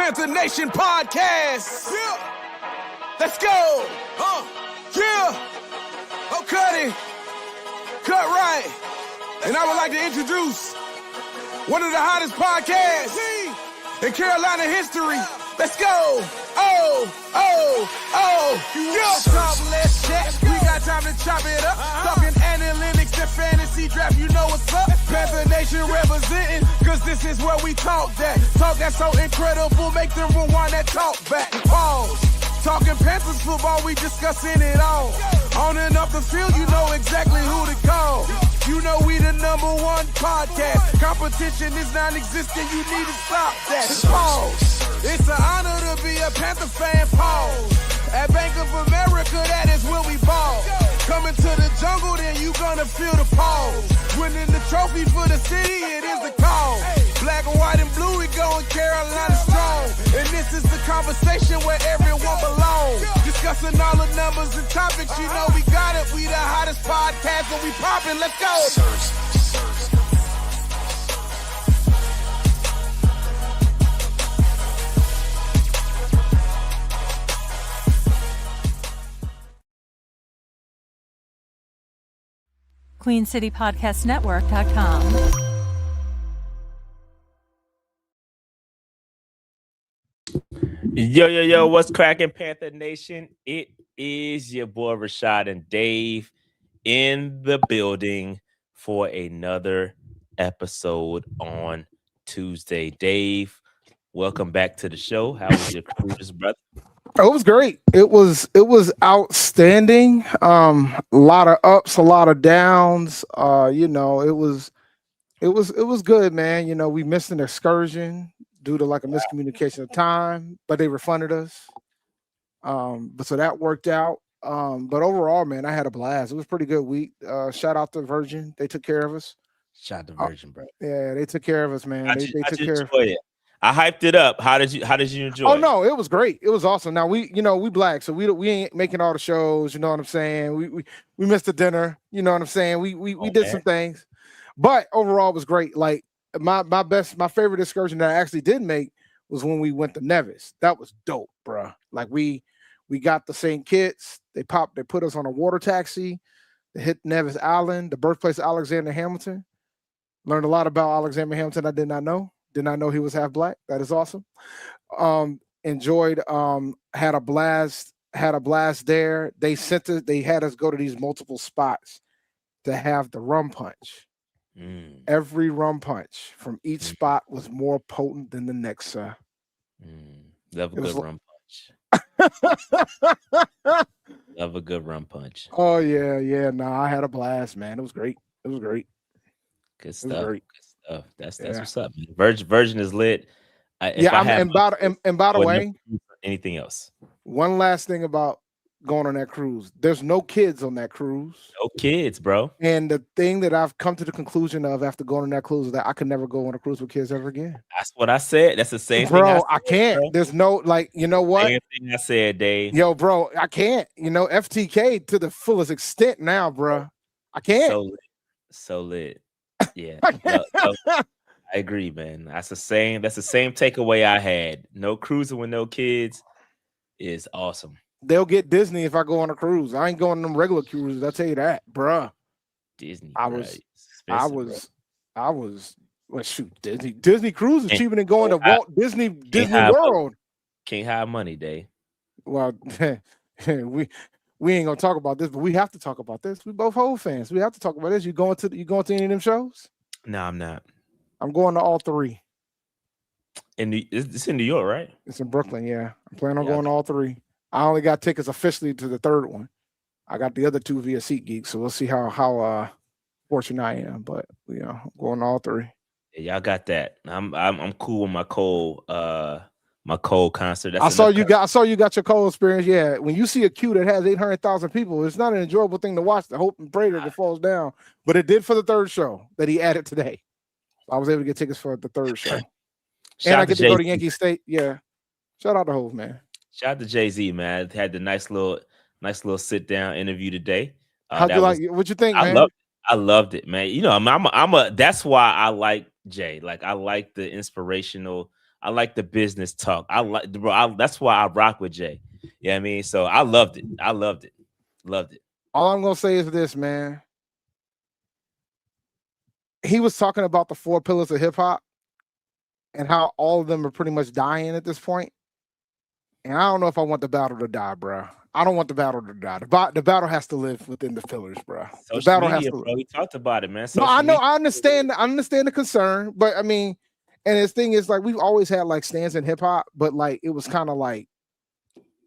Panther Nation podcast. Yeah. Let's go. Yeah. Oh, cut it. Cut right. And I would like to introduce one of the hottest podcasts in Carolina history. Let's go. Yeah. Talk, let's chat. We got time to chop it up. Talking analytics and fantasy draft. You know what's up. Panther Nation representing, cause this is where we talk that. Talk that's so incredible. Make them rewind that talk back. Pause. Talking Panthers football, we discussing it all. On and off the field, you know exactly who to call. You know we the #1 podcast. Competition is non-existent, you need to stop that. Pause. It's an honor to be a Panther fan, pause. At Bank of America, that is where we ball. Coming to the jungle, then you gonna feel the pause. Winning the trophy for the city, it is the call. Black, white, and blue, we going Carolina strong. And this is the conversation where everyone belongs. Discussing all the numbers and topics, you know we got it. We the hottest podcast, and we poppin', let's go. QueenCityPodcastNetwork.com. Yo, what's cracking, Panther Nation? It is your boy Rashad and Dave in the building for another episode on Tuesday. Dave, welcome back to the show. How was your cruise, brother? It was great. It was outstanding. A lot of ups, a lot of downs. It was good, man. You know, we missed an excursion due to like a miscommunication of time, but they refunded us. But so that worked out. But overall, man, I had a blast. It was a pretty good week. Shout out to Virgin. They took care of us. Shout out to Virgin, bro. Yeah, they took care of us, man. They took care of it. I hyped it up. How did you enjoy it? Oh no, it was great. It was awesome. Now we black, so we ain't making all the shows, you know what I'm saying? We missed the dinner, you know what I'm saying? We did some things. But overall it was great. Like my favorite excursion that I actually did make was when we went to Nevis. That was dope, bro. Like we got the St. Kitts. They put us on a water taxi. They hit Nevis Island, the birthplace of Alexander Hamilton. Learned a lot about Alexander Hamilton I did not know. Did not know he was half black. That is awesome. Enjoyed, had a blast there. They had us go to these multiple spots to have the rum punch. Every rum punch from each spot was more potent than the next, sir. Love a good rum punch. Love a good rum punch. Oh yeah. Nah, I had a blast, man. It was great. Good stuff. That's what's up, man. Virgin is lit. By the way, anything else? One last thing about going on that cruise. There's no kids on that cruise. No kids, bro. And the thing that I've come to the conclusion of after going on that cruise is that I could never go on a cruise with kids ever again. That's what I said. That's the same thing. Bro, I can't. Bro. There's no, like, you know what? Same thing I said, Dave. Yo, bro, I can't. You know, FTK to the fullest extent now, bro. I can't. So lit. Yeah. I agree, man. That's the same takeaway I had. No cruising with no kids is awesome. They'll get Disney if I go on a cruise. I ain't going on them regular cruises. I tell you that, bruh. Disney. Disney cruise is cheaper than going to Walt Disney World. Can't have money, Dave. Well, we ain't gonna talk about this, but we have to talk about this. We both Hov fans. We have to talk about this. You going to any of them shows? No, I'm not. I'm going to all three. It's in New York, right? It's in Brooklyn, yeah. I'm planning on going to all three. I only got tickets officially to the third one. I got the other two via SeatGeek, so we'll see how fortunate I am. But I'm going to all three. Yeah, y'all got that. I'm cool with my Cole concert. I saw you got your Cole experience. Yeah, when you see a queue that has 800,000 people, it's not an enjoyable thing to watch. The hope and pray that it falls down, but it did for the third show that he added today. I was able to get tickets for the third show, and I get to go to Yankee State. Yeah, shout out to Hov, man. Shout out to Jay-Z, man. Had the nice little sit down interview today. How'd you like it? What'd you think, man? I loved it, man. You know, I'm a. That's why I like Jay. Like, I like the inspirational. I like the business talk. I like, bro. That's why I rock with Jay. Yeah, I mean, so I loved it. Loved it. All I'm gonna say is this, man. He was talking about the 4 pillars of hip hop and how all of them are pretty much dying at this point. And I don't know if I want the battle to die, bro. I don't want the battle to die. The battle has to live within the pillars, bro. The battle has to live. Bro, we talked about it, man. No, I know, I understand the concern, but I mean, and his thing is like we've always had like stands in hip hop, but like it was kind of like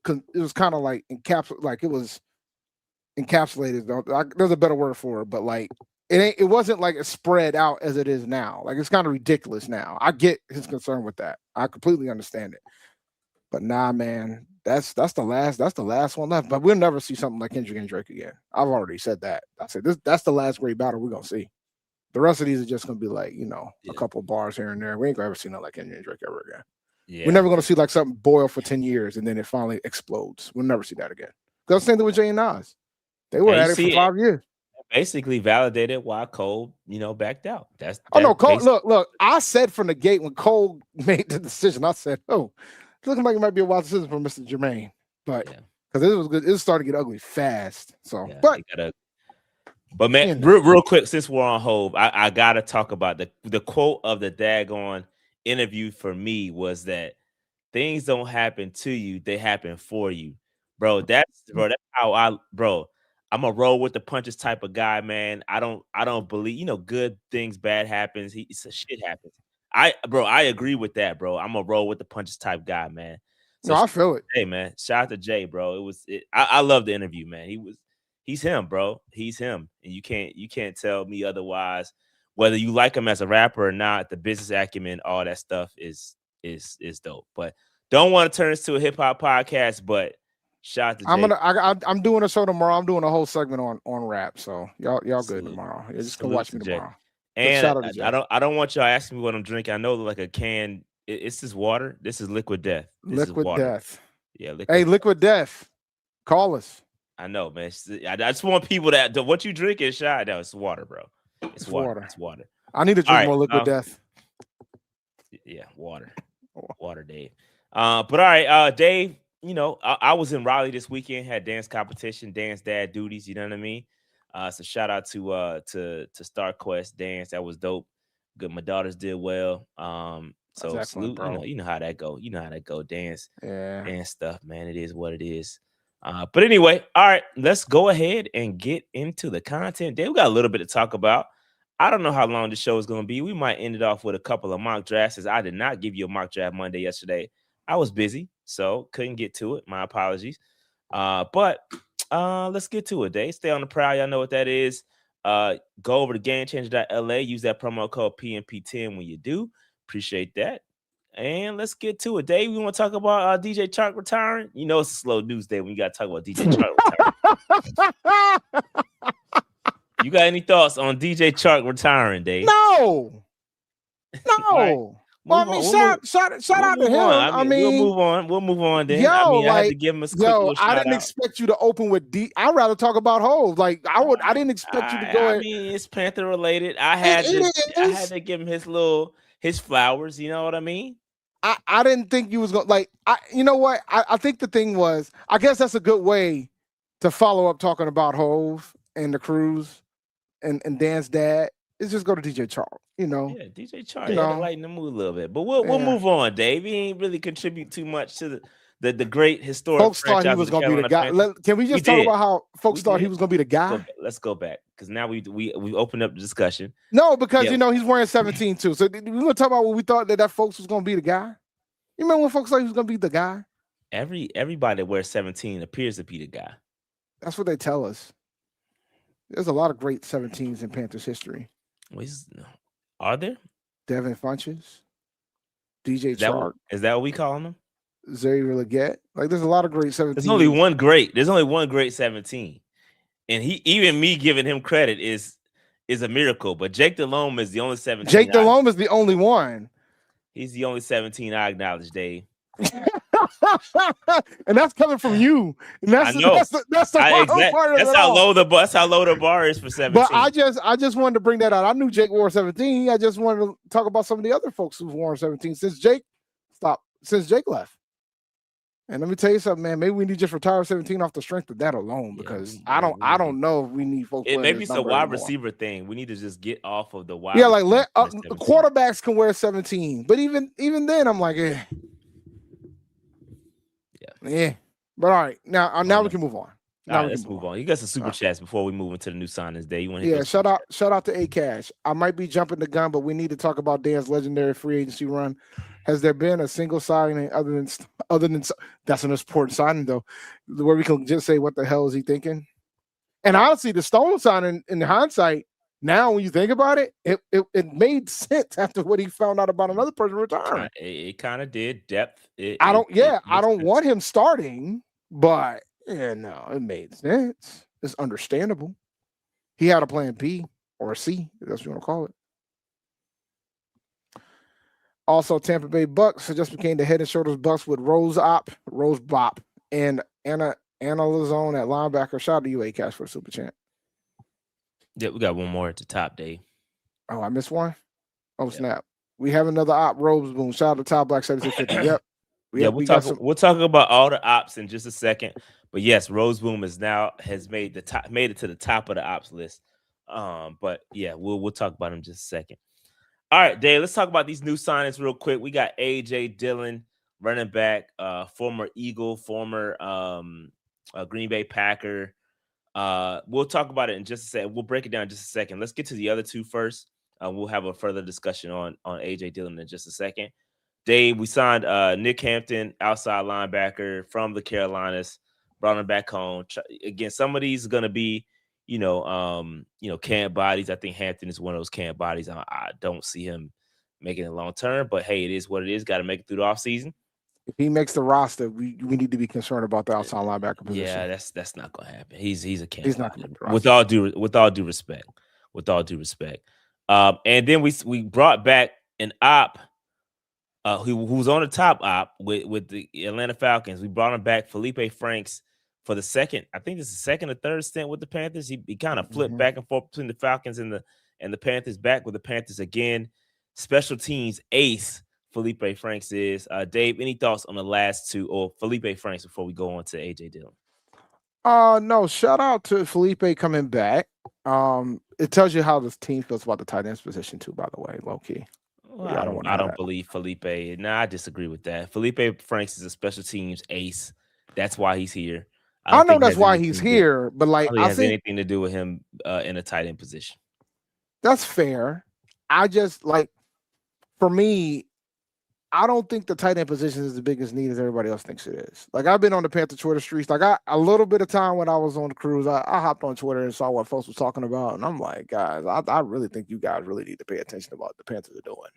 encapsulated. There's a better word for it, but like it wasn't like as spread out as it is now. Like it's kind of ridiculous now. I get his concern with that. I completely understand it. But nah, man, that's the last one left. But we'll never see something like Kendrick and Drake again. I've already said that. I said that's the last great battle we're gonna see. The rest of these are just gonna be like, a couple of bars here and there. We ain't gonna ever see nothing like Kendrick and Drake ever again. Yeah. We're never gonna see like something boil for 10 years and then it finally explodes. We'll never see that again. Because same thing with Jay and Nas. They were at it for 5 years. Basically validated why Cole, backed out. Cole. Look. I said from the gate when Cole made the decision, I said, it's looking like it might be a wild decision for Mr. Jermaine, but because it was good, it was starting to get ugly fast. So, but man, real quick, since we're on Hove, I gotta talk about the quote of the daggone interview for me was that things don't happen to you, they happen for you, bro. That's how I'm a roll with the punches type of guy, man. I don't believe, good things, bad happens. Shit happens. I agree with that, bro. I'm a roll with the punches type guy, man. So I feel it. Hey, man, shout out to Jay, bro. I love the interview, man. He's him, bro. He's him, and you can't tell me otherwise. Whether you like him as a rapper or not, the business acumen, all that stuff is dope. But don't want to turn this to a hip hop podcast, but shout out to Jay. I'm doing a show tomorrow. I'm doing a whole segment on rap. So y'all good tomorrow. Yeah, just go watch me tomorrow. And I don't want y'all asking me what I'm drinking. I know like a can. It's this water. This is Liquid Death. Liquid Death. Yeah. Liquid Death. Call us. I know, man. I just want people that what you drink is shot. No, it's water, bro. It's water. It's water. I need to drink more Liquid Death. Yeah, water. Water, Dave. But all right, Dave. I was in Raleigh this weekend. Had dance competition, dance dad duties. You know what I mean? So shout out to StarQuest Dance. That was dope. Good. My daughters did well. So salute, bro. You know how that go. Dance. Yeah. Dance stuff, man. It is what it is. But anyway, all right, let's go ahead and get into the content. Dave, we got a little bit to talk about. I don't know how long the show is going to be. We might end it off with a couple of mock drafts, as I did not give you a mock draft Monday yesterday. I was busy, so couldn't get to it. My apologies. But let's get to it, Dave. Stay on the prowl. Y'all know what that is. Go over to GameChanger.la. Use that promo code PMP10 when you do. Appreciate that. And let's get to it, Dave. We want to talk about DJ Chark retiring. It's a slow news day when you got to talk about DJ Chark retiring. You got any thoughts on DJ Chark retiring, Dave? No. Right. Well, I mean, shout out to him. We'll move on then. I had to give him a quick I didn't expect you to open with D. I'd rather talk about Hov. Like I didn't expect you to go. I mean, it's Panther related. I had to give him his flowers. You know what I mean? I didn't think you was going you know what? I think the thing was, I guess that's a good way to follow up talking about Hov and the cruise and Dan's dad. Is just go to DJ Chark. Yeah, DJ Chark had to lighten the mood a little bit. But we'll move on, Dave. He ain't really contribute too much to the great historic. Folks thought he was going to be the guy. Can we just talk about how folks thought he was going to be the guy? Let's go back because now we opened up the discussion. No, because he's wearing 17 too. So we want to talk about what we thought that folks was going to be the guy. You remember when folks thought he was going to be the guy? Everybody that wears 17 appears to be the guy. That's what they tell us. There's a lot of great 17s in Panthers history. Are there? Devin Funches, DJ Chark. Is that what we call them? Xavier Leggett. Like, there's a lot of great 17. There's only one great 17. And even me giving him credit is a miracle. But Jake Delhomme is the only 17. Jake Delhomme is the only one. He's the only 17 I acknowledge, Dave. And that's coming from you. And that's the part of that's how low the bar is for 17. But I just wanted to bring that out. I knew Jake wore 17. I just wanted to talk about some of the other folks who've worn 17. Since Jake Stop. Since Jake left. And let me tell you something, man. Maybe we need just retire 17 off the strength of that alone, because I don't know if we need folks. It maybe it's a wide anymore. receiver thing. We need to just get off of the wide. Yeah, like let quarterbacks can wear 17, but even then, I'm like, yeah. But all right, now we can move on. Now let's move on. You got some super chats before we move into the new signings day. You want to shout out to A-Cash. I might be jumping the gun, but we need to talk about Dan's legendary free agency run. Has there been a single signing other than that's an important signing though, where we can just say what the hell is he thinking? And honestly, the Stone signing in hindsight, now when you think about it, it made sense after what he found out about another person retiring. It kind of did. Depth. I don't want him starting, but yeah, no, it made sense. It's understandable. He had a plan B or C, if that's what you want to call it. Also, Tampa Bay Bucks just became the head and shoulders Bucks with Rose Bop, and Anna Lazone at linebacker. Shout out to you, A-Cash, for the super chant. Yeah, we got one more at the top, Dave. Oh, I missed one? Oh, snap. We have another op, Rose Boom. Shout out to Top Black 7650. Yep. We'll talk about all the ops in just a second. But yes, Rose Boom has made it to the top of the ops list. But yeah, we'll talk about him in just a second. All right, Dave, let's talk about these new signings real quick. We got AJ Dillon, running back, former Eagle, former Green Bay Packer. We'll talk about it in just a second. We'll break it down in just a second. Let's get to the other two first. We'll have a further discussion on AJ Dillon in just a second. Dave, we signed Nick Hampton, outside linebacker from the Carolinas, brought him back home. Again, some of these are going to be, camp bodies. I think Hampton is one of those camp bodies. I don't see him making it long term, but hey, it is what it is. Got to make it through the offseason. If he makes the roster, we need to be concerned about the outside linebacker position. Yeah, that's not going to happen. He's a camp. He's not going to make the roster. With all due respect. And then we brought back an op who's on the top op with the Atlanta Falcons. We brought him back, Felipe Franks, for the second. I think this is the second or third stint with the Panthers. He kind of flipped back and forth between the Falcons and the Panthers. Back with the Panthers again. Special teams ace Felipe Franks is. Dave, any thoughts on the last two, or Felipe Franks, before we go on to AJ Dillon? No, shout out to Felipe coming back. It tells you how this team feels about the tight ends position too, by the way, low key. Well, yeah, I don't believe Felipe. I disagree with that. Felipe Franks is a special teams ace. That's why he's here. I know that's why he's here, but like I think anything to do with him in a tight end position. That's fair. I just for me, I don't think the tight end position is the biggest need as everybody else thinks it is. Like, I've been on the Panther Twitter streets. Like, a little bit of time when I was on the cruise, I hopped on Twitter and saw what folks was talking about, and I'm like, guys, I really think you guys really need to pay attention to what the Panthers are doing.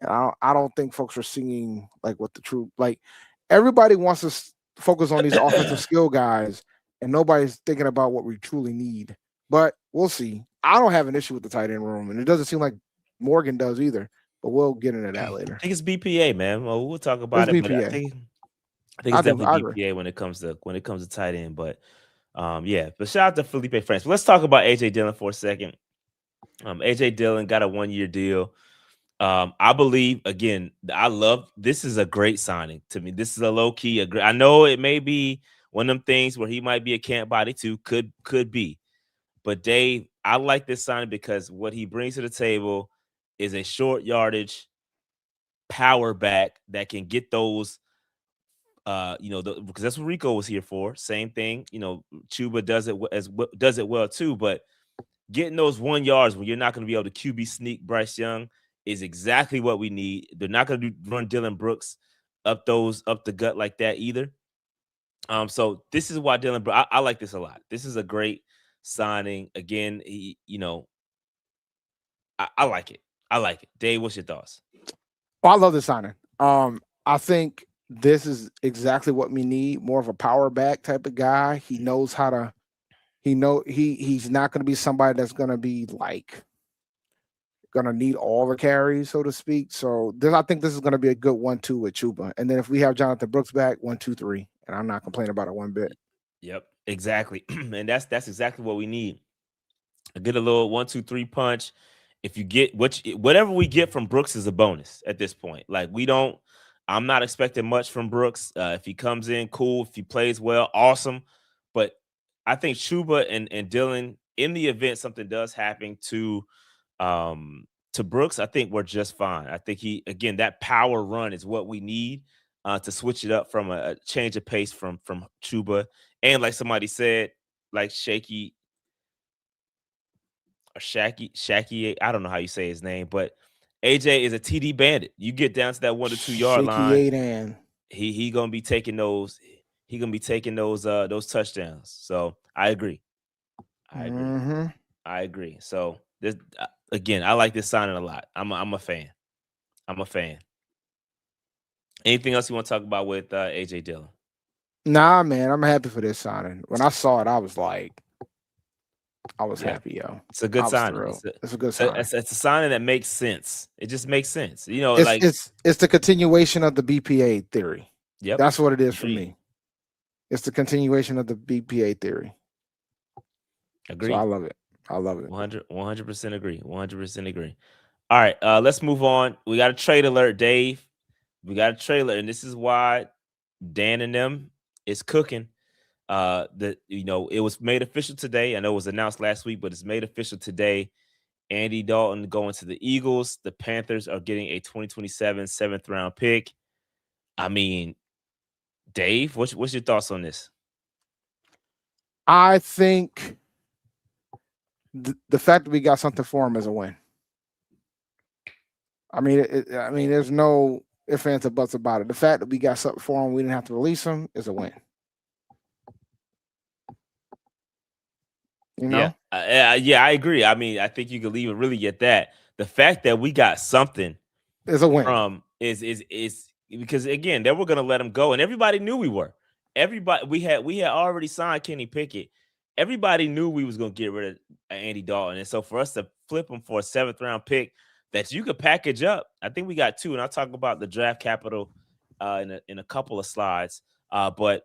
And I don't think folks are seeing what the true everybody wants to focus on these offensive skill guys, and nobody's thinking about what we truly need. But we'll see. I don't have an issue with the tight end room, and it doesn't seem like Morgan does either. But we'll get into that later. I think it's BPA, man. Well, we'll talk about it. But I think it's definitely BPA when it comes to tight end. But yeah. But shout out to Felipe Franks. But let's talk about AJ Dillon for a second. AJ Dillon got a 1-year deal. I believe, again, this is a great signing to me. This is a low key. I know it may be one of them things where he might be a camp body too. Could be. But Dave, I like this signing because what he brings to the table is a short yardage power back that can get those, because that's what Rico was here for. Same thing, Chuba does it well too. But getting those 1 yards when you're not going to be able to QB sneak Bryce Young is exactly what we need. They're not going to run Dylan Brooks up the gut like that either. So this is why Dylan Brooks. I like this a lot. This is a great signing. Again, I like it. I like it. Dave, what's your thoughts? Well, I love this signing. I think this is exactly what we need. More of a power back type of guy. He knows how to. He's not going to be somebody that's going to be going to need all the carries, so to speak. So I think this is going to be a good 1-2 with Chuba. And then if we have Jonathan Brooks back, 1-2-3, and I'm not complaining about it one bit. Yep, exactly. And that's exactly what we need. Get a little 1-2-3 punch. If you get whatever we get from Brooks is a bonus at this point. We don't I'm not expecting much from Brooks. If he comes in, cool. If he plays well, awesome. But I think Chuba and Dillon, in the event something does happen to Brooks, I think we're just fine. I think that power run is what we need to switch it up from a change of pace from Chuba. And like somebody said, like Shaky, I don't know how you say his name, but AJ is a TD bandit. You get down to that 1 to 2 yard line, he gonna be taking those. He gonna be taking those touchdowns. So I agree. I agree. So this again, I like this signing a lot. I'm a fan. Anything else you want to talk about with AJ Dillon? Nah, man, I'm happy for this signing. When I saw it, I was happy, yo. It's a good signing. It's a good sign. It's a signing that makes sense. It just makes sense. You know, it's the continuation of the BPA theory. Yep. That's what it is for me. It's the continuation of the BPA theory. Agree. So I love it. 100% agree. 100% agree. All right, let's move on. We got a trade alert, Dave. We got a trade alert, and this is why Dan and them is cooking. It was made official today. I know it was announced last week, but it's made official today. Andy Dalton going to the Eagles. The Panthers are getting a 2027 7th round pick. I mean, Dave, what's your thoughts on this? I think the fact that we got something for him is a win. I mean, there's no ifs, ands, or buts about it. The fact that we got something for him, we didn't have to release him, is a win. You know? Yeah, I agree. I mean, I think you could leave it really at that. The fact that we got something is a win. Is because again, they were going to let him go, and everybody knew we were. We had already signed Kenny Pickett. Everybody knew we was going to get rid of Andy Dalton, and so for us to flip him for a 7th round pick that you could package up, I think we got 2, and I'll talk about the draft capital in a couple of slides. But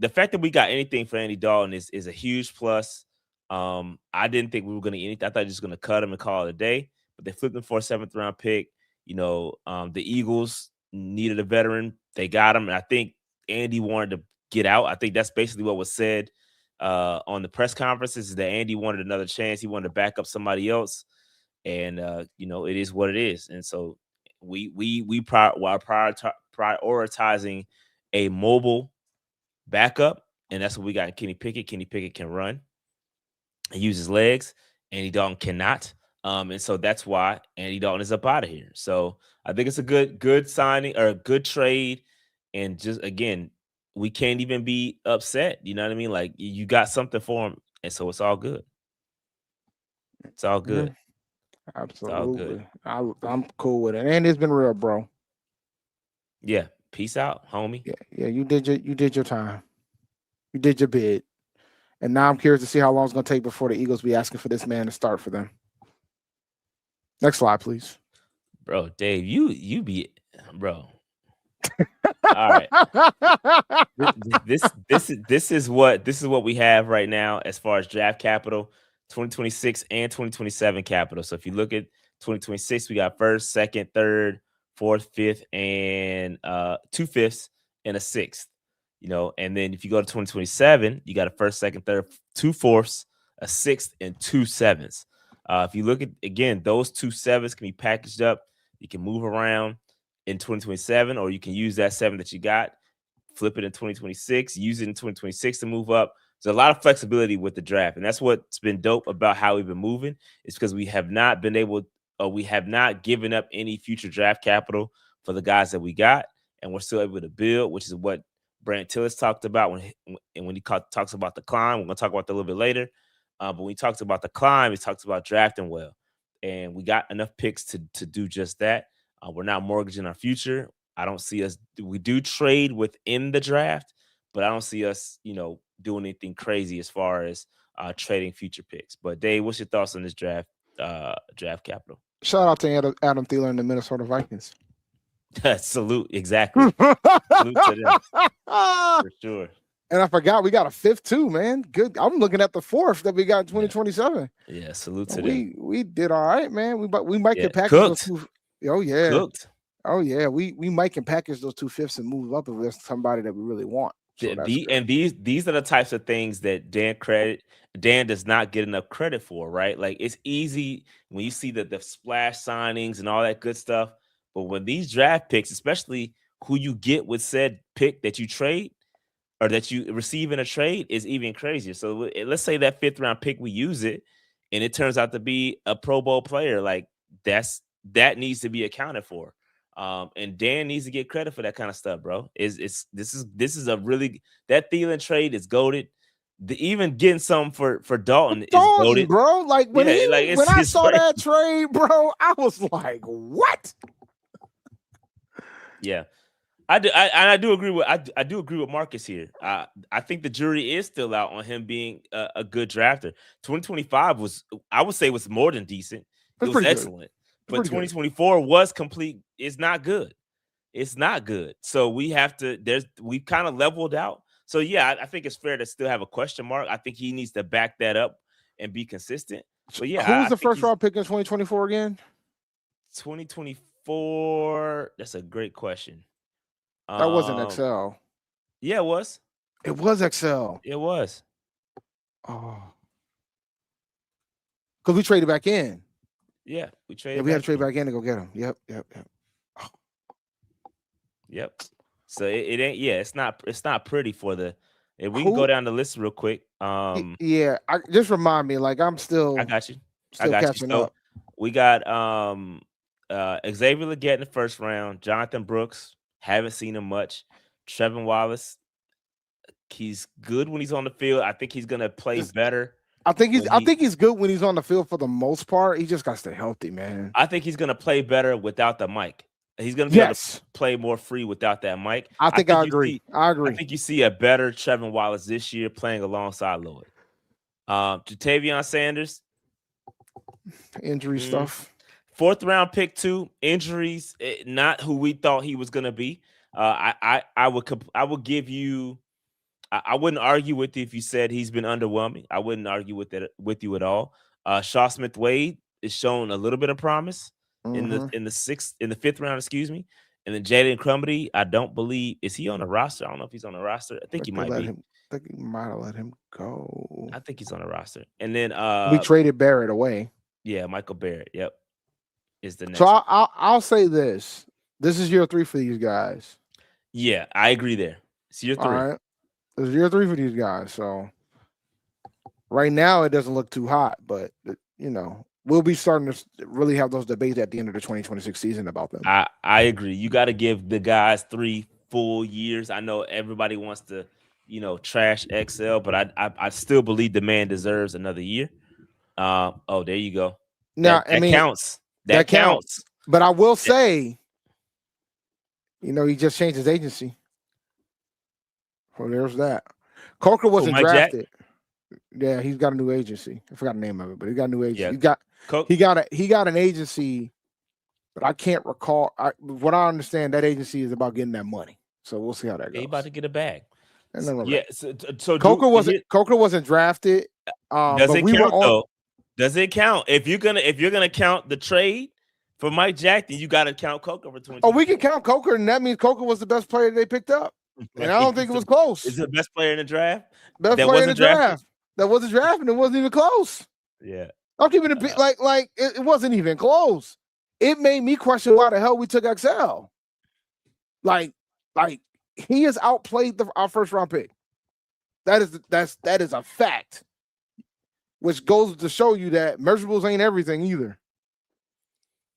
the fact that we got anything for Andy Dalton is a huge plus. I didn't think we were going to get anything. I thought they were just going to cut him and call it a day, but they flipped him for a 7th round pick. You know, the Eagles needed a veteran. They got him, and I think Andy wanted to get out. I think that's basically what was said on the press conferences, is that Andy wanted another chance. He wanted to back up somebody else, and it is what it is. And so while prioritizing a mobile backup, and that's what we got in Kenny Pickett. Kenny Pickett can run. He uses legs. Andy Dalton cannot. And so that's why Andy Dalton is up out of here. So I think it's a good signing or a good trade. And just, again, we can't even be upset. You know what I mean? Like, you got something for him. And so it's all good. It's all good. Absolutely. All good. I'm cool with it. And it's been real, bro. Yeah. Peace out, homie. Yeah. You did your time. You did your bid. And now I'm curious to see how long it's going to take before the Eagles be asking for this man to start for them. Next slide, please. Bro, Dave, you be, bro. All right. This is what we have right now as far as draft capital, 2026 and 2027 capital. So if you look at 2026, we got 1st, 2nd, 3rd, 4th, 5th, and 2 5ths and a 6th. You know, and then if you go to 2027, you got a 1st, 2nd, 3rd, 2 4ths, a 6th, and 2 7ths. If you look at, again, those 2 7ths can be packaged up. You can move around in 2027, or you can use that 7 that you got, flip it in 2026, use it in 2026 to move up. There's a lot of flexibility with the draft, and that's what's been dope about how we've been moving. It's because we have not given up any future draft capital for the guys that we got, and we're still able to build, which is what Brandt Tillis talked about when he talks about the climb. We're going to talk about that a little bit later. But when he talks about the climb, he talks about drafting well. And we got enough picks to do just that. We're not mortgaging our future. I don't see us. We do trade within the draft, but I don't see us, doing anything crazy as far as trading future picks. But Dave, what's your thoughts on this draft capital? Shout out to Adam Thielen and the Minnesota Vikings. Salute, exactly. Salute to them. For sure. And I forgot we got a 5th too, man. Good. I'm looking at the 4th that we got in 2027. Yeah, salute to them. We did all right, man. We might get packaged. Cooked. Oh yeah. Cooked. Oh yeah, we might can package those 2 fifths and move up if there's somebody that we really want. So These are the types of things that Dan does not get enough credit for, right? Like it's easy when you see the splash signings and all that good stuff, but when these draft picks, especially who you get with said pick that you trade or that you receive in a trade, is even crazier. So let's say that 5th round pick we use it, and it turns out to be a Pro Bowl player, like that needs to be accounted for. And Dan needs to get credit for that kind of stuff, bro. This is a really that Thielen trade is goated. Even getting some for Dalton is goated, bro. Like when I saw that trade, bro, I was like, what? Yeah, I do agree with Marcus here. I think the jury is still out on him being a good drafter. 2025 was more than decent. It was excellent. But 2024 was complete. It's not good. It's not good. So we've kind of leveled out. So yeah, I think it's fair to still have a question mark. I think he needs to back that up and be consistent. So yeah, who's the first round pick in 2024 again? 2024. That's a great question. That wasn't Excel. Yeah, it was. It was Excel. It was. Oh, because we traded back in. Yeah, we traded. Yeah, we had to trade back in to go get him. Yep. Oh. Yep. So it ain't. Yeah, it's not pretty for the. If we can go down the list real quick. Yeah, just remind me. Like I'm still. I got you. Still catching up. We got Xavier Legette in the first round. Jonathan Brooks. Haven't seen him much. Trevin Wallace. He's good when he's on the field. I think he's gonna play better. I think he's good when he's on the field for the most part. He just got to stay healthy, man. I think he's gonna play better without the mic. He's gonna be able to play more free without that mic. I agree. I think you see a better Trevin Wallace this year playing alongside Lloyd. Jatavion Sanders, injury stuff. 4th round pick 2, injuries, not who we thought he was gonna be. I would give you. I wouldn't argue with you if you said he's been underwhelming. I wouldn't argue with you at all. Shaw Smith-Wade is showing a little bit of promise in the 5th round, excuse me. And then Jaden Crumedy, I don't believe is he on the roster. I don't know if he's on the roster. I think he might be. I think he might have let him go. I think he's on the roster. And then we traded Barrett away. Yeah, Michael Barrett. Yep, is the next. So I'll say this. This is year 3 for these guys. Yeah, I agree there. It's year 3. All right. It's year 3 for these guys. So right now it doesn't look too hot, but we'll be starting to really have those debates at the end of the 2026 season about them. I agree. You got to give the guys 3 full years. I know everybody wants to, trash XL, but I still believe the man deserves another year. There you go. Now, that counts. That counts. But I will say, he just changed his agency. Well, there's that. Coker wasn't drafted. Yeah, he's got a new agency. I forgot the name of it, but he got a new agency. Yeah. He got an agency, but I can't recall. What I understand, that agency is about getting that money. So we'll see how that goes. He about to get a bag. Yeah. So Coker wasn't drafted. Does it count though? Does it count if you're gonna count the trade for Mike Jackson? You got to count Coker for 20. Oh, we can count Coker, and that means Coker was the best player they picked up. And I don't think it was close. Is the best player in the draft? Best player in the draft. That wasn't drafted, and it wasn't even close. Yeah. I'm keeping it like it wasn't even close. It made me question why the hell we took XL. Like he has outplayed our first round pick. That is a fact. Which goes to show you that measurables ain't everything either.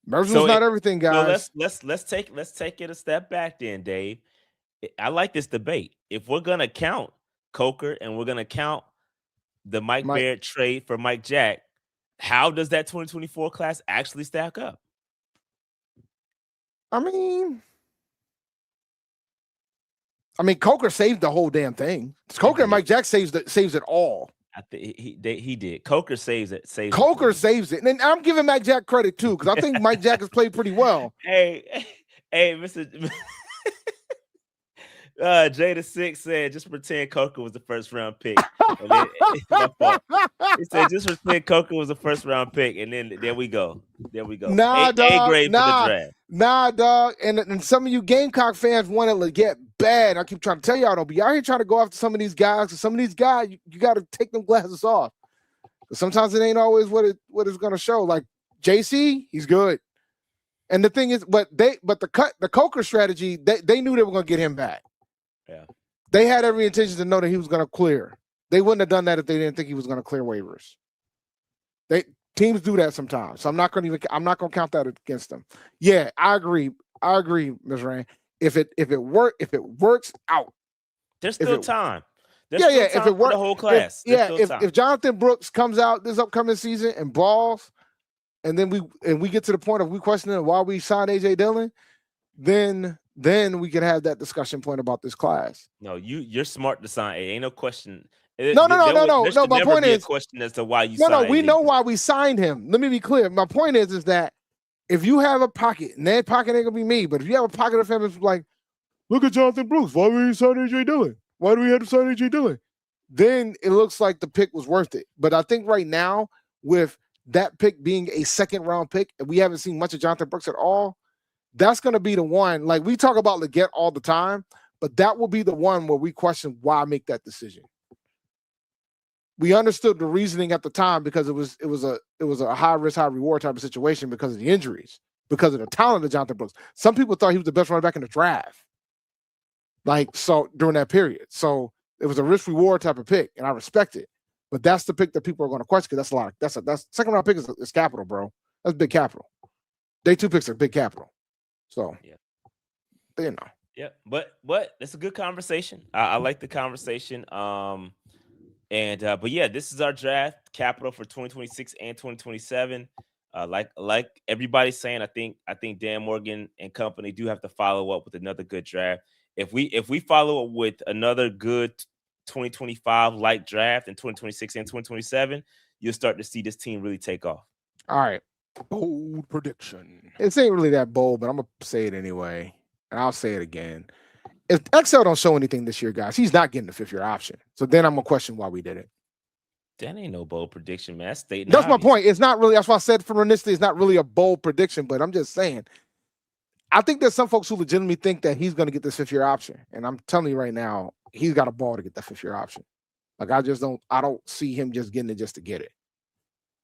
Measurables not everything, guys. So let's take it a step back then, Dave. I like this debate. If we're gonna count Coker and we're gonna count the Mike Barrett trade for Mike Jack, how does that 2024 class actually stack up? I mean, Coker saved the whole damn thing. Coker and Mike Jack saves it all. I think he did. Coker saves it. Coker saves it, and I'm giving Mike Jack credit too because I think Mike Jack has played pretty well. Hey, Mr. Jada Six said, just pretend Coker was the first round pick. And then, my fault. He said, just pretend Coker was the first round pick. And then there we go. There we go. Nah, A grade for the draft. Nah, dog. And some of you Gamecock fans want to get bad. I keep trying to tell y'all, don't be out here trying to go after some of these guys. Because some of these guys, you got to take them glasses off. Because sometimes it ain't always what it's going to show. Like JC, he's good. And the thing is, but the Coker strategy, they knew they were going to get him back. Yeah. They had every intention to know that he was going to clear. They wouldn't have done that if they didn't think he was going to clear waivers. Teams do that sometimes. So I'm not going to count that against them. Yeah, I agree, Ms. Rain. If it works out. There's still time. If it works, the whole class. If Jonathan Brooks comes out this upcoming season and balls, and then we get to the point of we questioning why we signed AJ Dillon, then we can have that discussion point about this class. No, you're smart to sign. Ain't no question. No. My point is a question as to why you. No, we know why we signed him. Let me be clear. My point is that if you have a pocket, and that pocket ain't gonna be me, but if you have a pocket of fans like, look at Jonathan Brooks. Why did we sign AJ Dillon? Why do we have to sign AJ Dillon? Then it looks like the pick was worth it. But I think right now, with that pick being a second round pick, and we haven't seen much of Jonathan Brooks at all, that's going to be the one. Like we talk about Leggett all the time, but that will be the one where we question why make that decision. We understood the reasoning at the time because it was a high risk, high reward type of situation because of the injuries, because of the talent of Jonathan Brooks. Some people thought he was the best running back in the draft. Like, so during that period. So it was a risk reward type of pick, and I respect it. But that's the pick that people are going to question because that's a lot. That's second round pick is capital, bro. That's big capital. Day 2 picks are big capital. So you know. Yeah, but it's a good conversation. I like the conversation. But yeah, this is our draft capital for 2026 and 2027. Like everybody's saying, I think Dan Morgan and company do have to follow up with another good draft. If we follow up with another good 2025 like draft in 2026 and 2027, you'll start to see this team really take off. All right. Bold prediction. It ain't really that bold, but I'm gonna say it anyway. And I'll say it again. If Excel don't show anything this year, guys, he's not getting the 5th-year option. So then I'm gonna question why we did it. That ain't no bold prediction, man. That's my point. It's not really, that's why I said for initially, it's not really a bold prediction, but I'm just saying. I think there's some folks who legitimately think that he's going to get this 5th-year option. And I'm telling you right now, he's got a ball to get that 5th-year option. Like, I don't see him just getting it just to get it.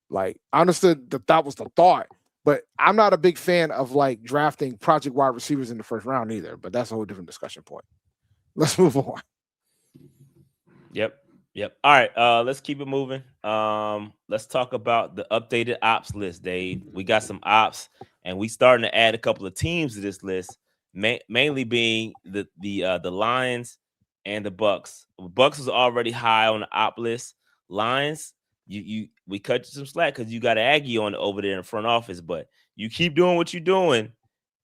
Like, I understood that was the thought, but I'm not a big fan of like drafting project wide receivers in the 1st round either, but that's a whole different discussion point. Let's move on. Yep. All right. Let's keep it moving. Let's talk about the updated ops list, Dave. We got some ops, and we starting to add a couple of teams to this list, mainly being the Lions and the Bucks. Bucks was already high on the op list. Lions, we cut you some slack because you got Aggie on over there in front office, but you keep doing what you're doing,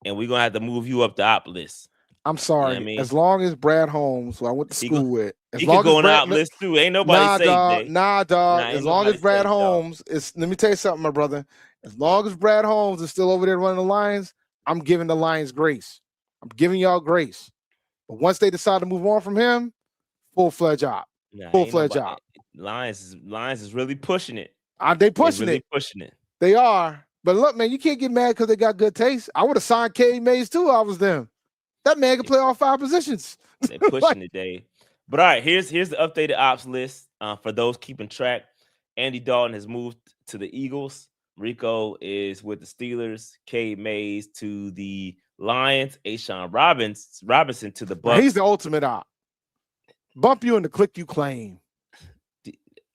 and we're gonna have to move you up the op list. I'm sorry. You know what I mean? As long as Brad Holmes, who I went to school with, he can go on the op list too. Ain't nobody safe. Nah, dog. As long as Brad Holmes is, let me tell you something, my brother. As long as Brad Holmes is still over there running the Lions, I'm giving the Lions grace. I'm giving y'all grace. But once they decide to move on from him, full-fledged op. Full-fledged op. Lions is really pushing it. They pushing it. They are. But look, man, you can't get mad because they got good taste. I would have signed K. Mays too. I was them. That man can play all 5 positions. They're pushing it, Dave. But all right, here's the updated ops list for those keeping track. Andy Dalton has moved to the Eagles. Rico is with the Steelers. Cade Mays to the Lions. Ashawn Robinson to the Bucks. He's the ultimate op. Bump you in the click you claim.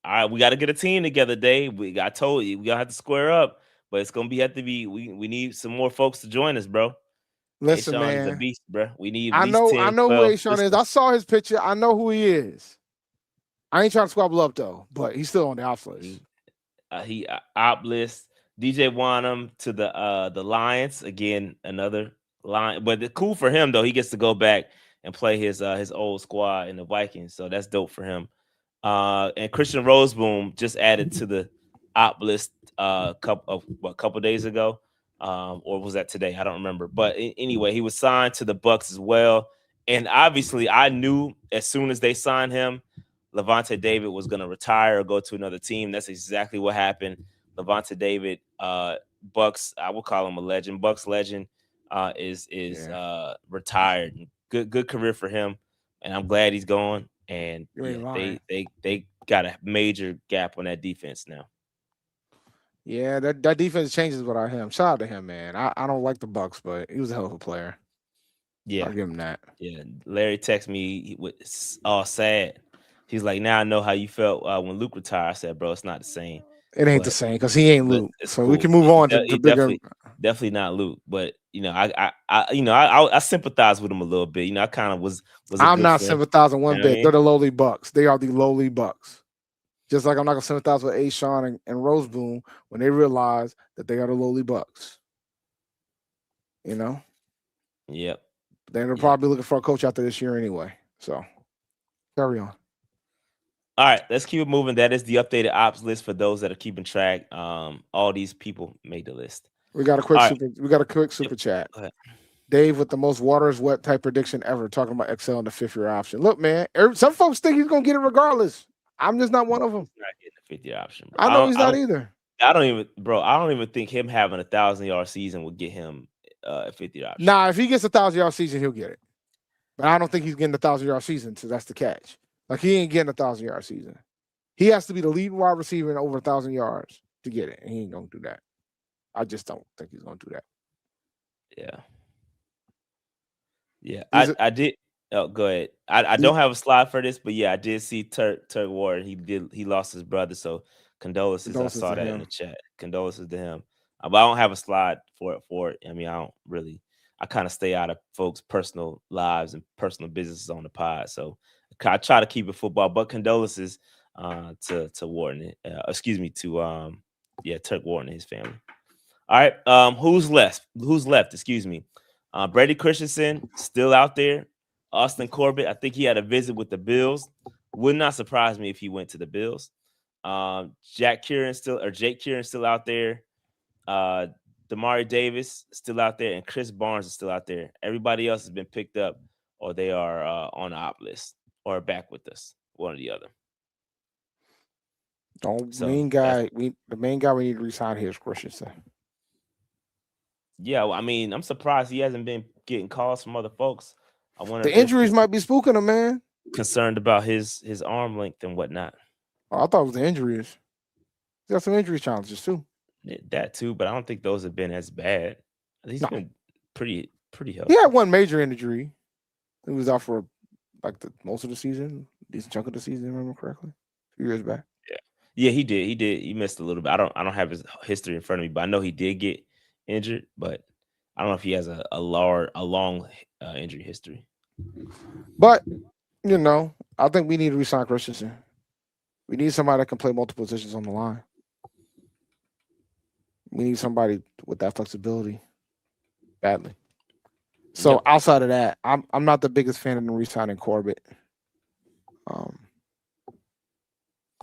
All right, we got to get a team together, Dave. I told you, we got to have to square up, but it's going to have to be, we need some more folks to join us, bro. Listen, Ashawn man. is a beast, bro. We need I know who Ashawn is. I saw his picture. I know who he is. I ain't trying to squabble up, though, but he's still on the ops list. He op list. DJ Wanham to the Lions. Again, another line. But it's cool for him, though. He gets to go back and play his old squad in the Vikings. So that's dope for him. And Christian Roseboom just added to the op list a couple days ago. Or was that today? I don't remember. But anyway, he was signed to the Bucks as well. And obviously, I knew as soon as they signed him, Levante David was going to retire or go to another team. That's exactly what happened. Levante David, Bucks, I will call him a legend. Bucks legend, is retired. Good career for him, and I'm glad he's gone. And they got a major gap on that defense now. Yeah, that defense changes without him. Shout out to him, man. I don't like the Bucks, but he was a hell of a player. Yeah, I'll give him that. Yeah, Larry texted me. He was all sad. He's like, now I know how you felt when Luke retired. I said, bro, it's not the same. It ain't the same because he ain't Luke. So cool. We can move on to bigger. Definitely not Luke, but I sympathize with him a little bit. I kind of was. I'm not sympathizing one bit. They're the lowly Bucks. They are the lowly Bucks. Just like I'm not gonna sympathize with Ashawn and Roseboom when they realize that they are the lowly Bucks. Yep. They're probably looking for a coach after this year anyway. So carry on. All right, let's keep it moving. That is the updated ops list for those that are keeping track. All these people made the list. We got a quick super chat. Dave with the most water is wet type prediction ever, talking about Excel in the 5th-year option. Look, man, some folks think he's gonna get it regardless. I'm just not one of them. He's not getting the 5th-year option. Bro. I know he's not either. I don't even think him having a 1,000-yard season will get him a 5th-year option. Nah, if he gets a 1,000-yard season, he'll get it. But I don't think he's getting a 1,000-yard season, so that's the catch. Like, he ain't getting a 1,000-yard season. He has to be the leading wide receiver in over 1,000 yards to get it, and he ain't gonna do that. I just don't think he's gonna do that. Yeah. I did. Oh, go ahead. I don't have a slide for this, but yeah, I did see Turk Ward. He lost his brother, so condolences. I saw that in the chat. Condolences to him. But I don't have a slide for it. I mean, I kind of stay out of folks' personal lives and personal businesses on the pod. So I try to keep it football, but condolences to Ward. To Turk Ward and his family. All right. Who's left? Excuse me. Brady Christensen still out there. Austin Corbett, I think he had a visit with the Bills. Would not surprise me if he went to the Bills. Jake Kieran still out there. Damari Davis still out there, and Chris Barnes is still out there. Everybody else has been picked up, or they are on the op list, or back with us, one or the other. The main guy we need to resign here is Christensen. Yeah, well, I mean, I'm surprised he hasn't been getting calls from other folks. I wonder the injuries might be spooking him, man. Concerned about his arm length and whatnot. Oh, I thought it was the injuries. He's got some injury challenges too. That too, but I don't think those have been as bad. He's been pretty healthy. He had one major injury. He was out for like most of the season, decent chunk of the season, if I remember correctly, a few years back. Yeah, he did. He missed a little bit. I don't have his history in front of me, but I know he did get injured, but I don't know if he has a long injury history. But I think we need to resign Christensen. We need somebody that can play multiple positions on the line. We need somebody with that flexibility badly. So outside of that, I'm not the biggest fan of re-signing Corbett.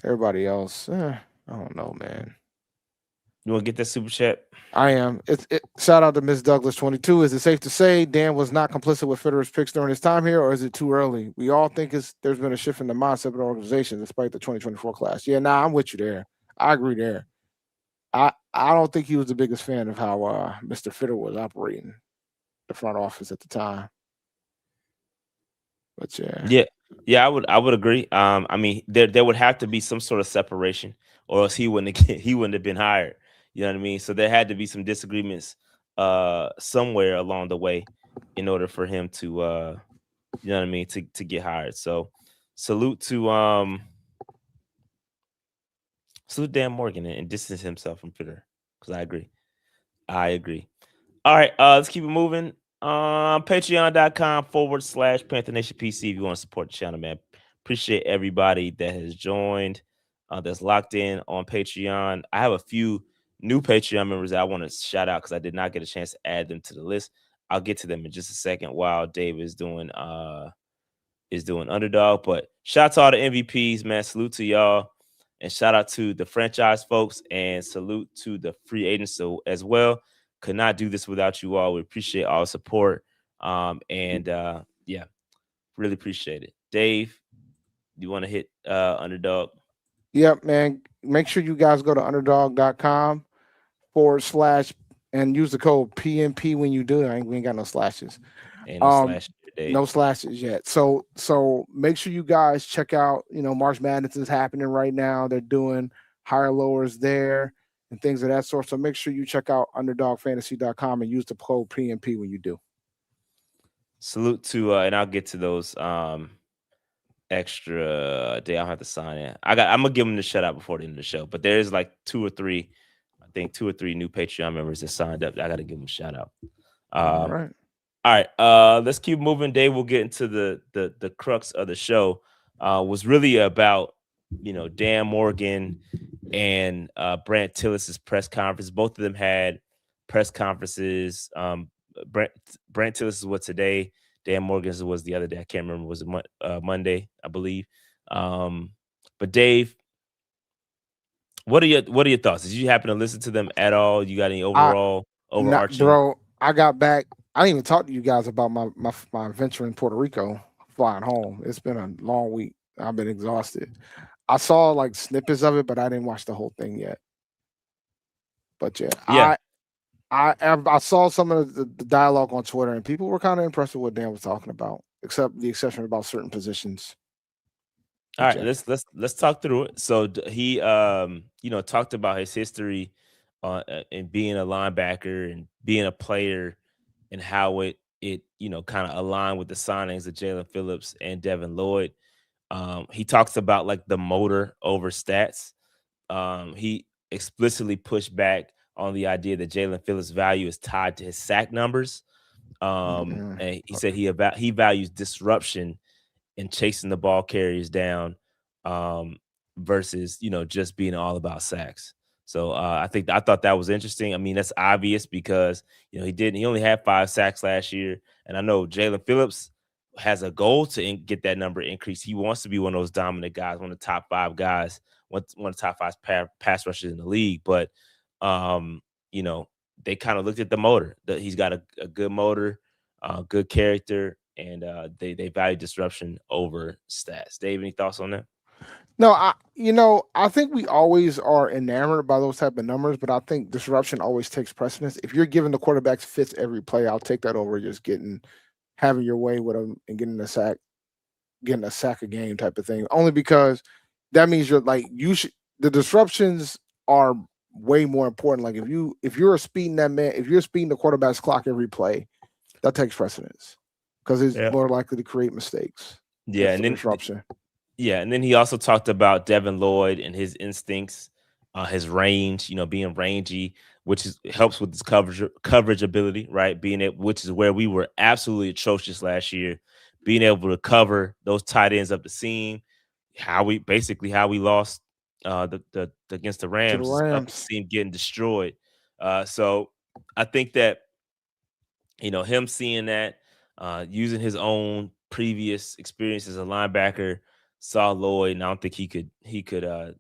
Everybody else, I don't know, man. You want to get that super chat? I am. Shout out to Miss Douglas 22. Is it safe to say Dan was not complicit with Fitterer's picks during his time here, or is it too early? We all think there's been a shift in the mindset of the organization despite the 2024 class. Yeah, I'm with you there. I agree there. I don't think he was the biggest fan of how Mr. Fitter was operating the front office at the time. But yeah, I would agree. I mean, there would have to be some sort of separation, or else he wouldn't have been hired. You know what I mean? So there had to be some disagreements somewhere along the way in order for him to you know what I mean, to get hired. So salute to Dan Morgan and distance himself from Twitter, because I agree. All right, let's keep it moving. Patreon.com/Panther Nation PC if you want to support the channel, man. Appreciate everybody that has joined, that's locked in on Patreon. I have a few new Patreon members that I want to shout out because I did not get a chance to add them to the list. I'll get to them in just a second while Dave is doing underdog. But shout out to all the MVPs, man. Salute to y'all. And shout out to the franchise folks, and salute to the free agents as well. Could not do this without you all. We appreciate all the support. Yeah, Really appreciate it. Dave, you want to hit Underdog? Yep, man. Make sure you guys go to underdog.com / and use the code PNP when you do it. We ain't got no slashes. Ain't no slash today. No slashes yet. So make sure you guys check out, March Madness is happening right now. They're doing higher lowers there and things of that sort. So make sure you check out underdogfantasy.com and use the code PNP when you do. Salute to and I'll get to those extra day. I'll have to sign in. I'm gonna give them the shout out before the end of the show, but there's like two or three new Patreon members that signed up. I gotta give them a shout out. All right. All right, let's keep moving. Dave, we'll get into the crux of the show. Was really about Dan Morgan and Brandt Tillis's press conference. Both of them had press conferences. Brandt Tillis was today. Dan Morgan's was the other day. I can't remember. Was it Monday? I believe. But Dave, what are your thoughts? Did you happen to listen to them at all? You got any overarching? Bro, I got back. I didn't even talk to you guys about my adventure in Puerto Rico flying home. It's been a long week. I've been exhausted. I saw like snippets of it, but I didn't watch the whole thing yet. But yeah. I saw some of the dialogue on Twitter, and people were kind of impressed with what Dan was talking about, except the exception about certain positions. All right, let's talk through it. So he talked about his history in being a linebacker and being a player, and how it kind of aligned with the signings of Jalen Phillips and Devin Lloyd. He talks about like the motor over stats. He explicitly pushed back on the idea that Jalen Phillips' value is tied to his sack numbers. And he said he values disruption and chasing the ball carriers down versus just being all about sacks. So I thought that was interesting. I mean, that's obvious because he only had 5 sacks last year, and I know Jalen Phillips has a goal to get that number increased. He wants to be one of those dominant guys, one of the top 5 guys, one of the top 5 pass rushers in the league. But they kind of looked at the motor. He's got a good motor, good character, and they value disruption over stats. Dave, any thoughts on that? No, I think we always are enamored by those type of numbers, but I think disruption always takes precedence. If you're giving the quarterbacks fits every play, I'll take that over just having your way with them and getting a sack a game type of thing. Only because that means the disruptions are way more important. Like if you're speeding the quarterback's clock every play, that takes precedence because it's more likely to create mistakes. Yeah, and then disruption. Yeah, and then he also talked about Devin Lloyd and his instincts, his range, being rangy, which helps with his coverage ability, right? Which is where we were absolutely atrocious last year, being able to cover those tight ends up the seam. How we lost against the Rams, up the seam getting destroyed. So I think that him seeing that, using his own previous experience as a linebacker, saw Lloyd, and I don't think he could I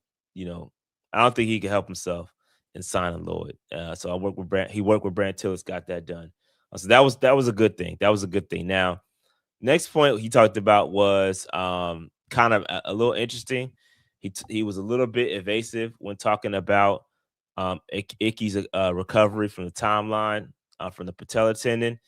don't think he could help himself in signing Lloyd. So I worked with Brandt. He worked with Brandt Tillis, got that done. So that was a good thing. That was a good thing. Now, next point he talked about was kind of a little interesting. He was a little bit evasive when talking about Ike's recovery from the timeline from the patella tendon.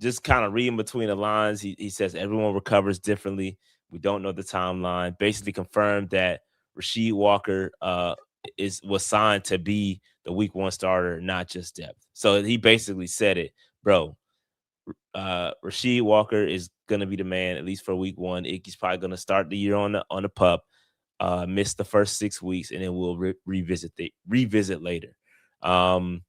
Just kind of reading between the lines, he says everyone recovers differently. We don't know the timeline. Basically confirmed that Rasheed Walker was signed to be the week 1 starter, not just depth. So he basically said it, bro. Rasheed Walker is gonna be the man at least for week 1. Ike's probably gonna start the year on the pup, miss the first 6 weeks, and then we'll revisit later. Then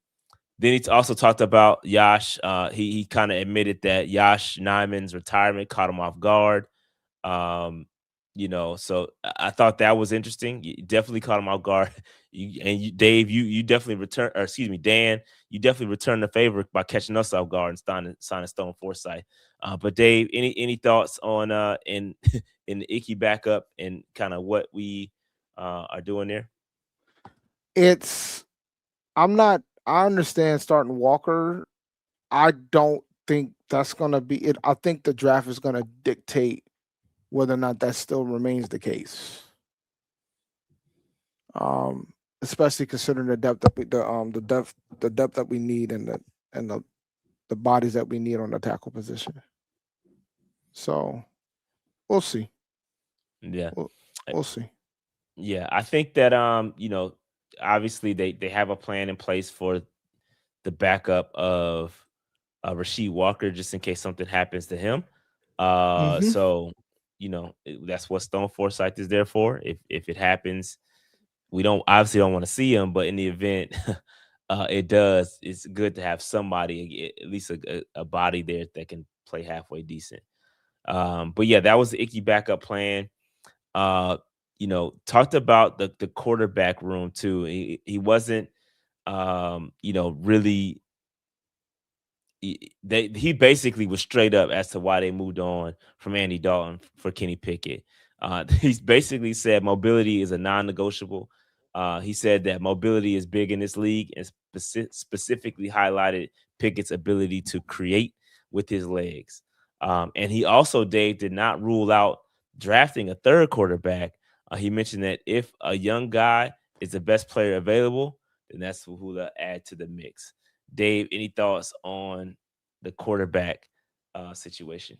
he also talked about Yash. He kind of admitted that Yash Nyman's retirement caught him off guard. So I thought that was interesting. You definitely caught him off guard. Dave, you definitely returned, or excuse me, Dan, you definitely returned the favor by catching us off guard and signing Stone Forsythe. But Dave, any thoughts on in the Icky backup and kind of what we are doing there? I understand starting Walker. I don't think that's going to be it. I think the draft is going to dictate whether or not that still remains the case. Especially considering the depth that the depth that we need and the bodies that we need on the tackle position. So we'll see. Yeah. We'll see. Yeah, I think that obviously they have a plan in place for the backup of Rasheed Walker just in case something happens to him. So that's what Stone Forsythe is there for. If it happens, we don't want to see him, but in the event it does, it's good to have somebody, at least a body there that can play halfway decent. But yeah, that was the Icky backup plan. Talked about the quarterback room too. He wasn't, really. He basically was straight up as to why they moved on from Andy Dalton for Kenny Pickett. He's basically said mobility is a non-negotiable. He said that mobility is big in this league and specifically highlighted Pickett's ability to create with his legs. And he also, Dave, did not rule out drafting a third quarterback. He mentioned that if a young guy is the best player available, then that's who to add to the mix. Dave, any thoughts on the quarterback situation?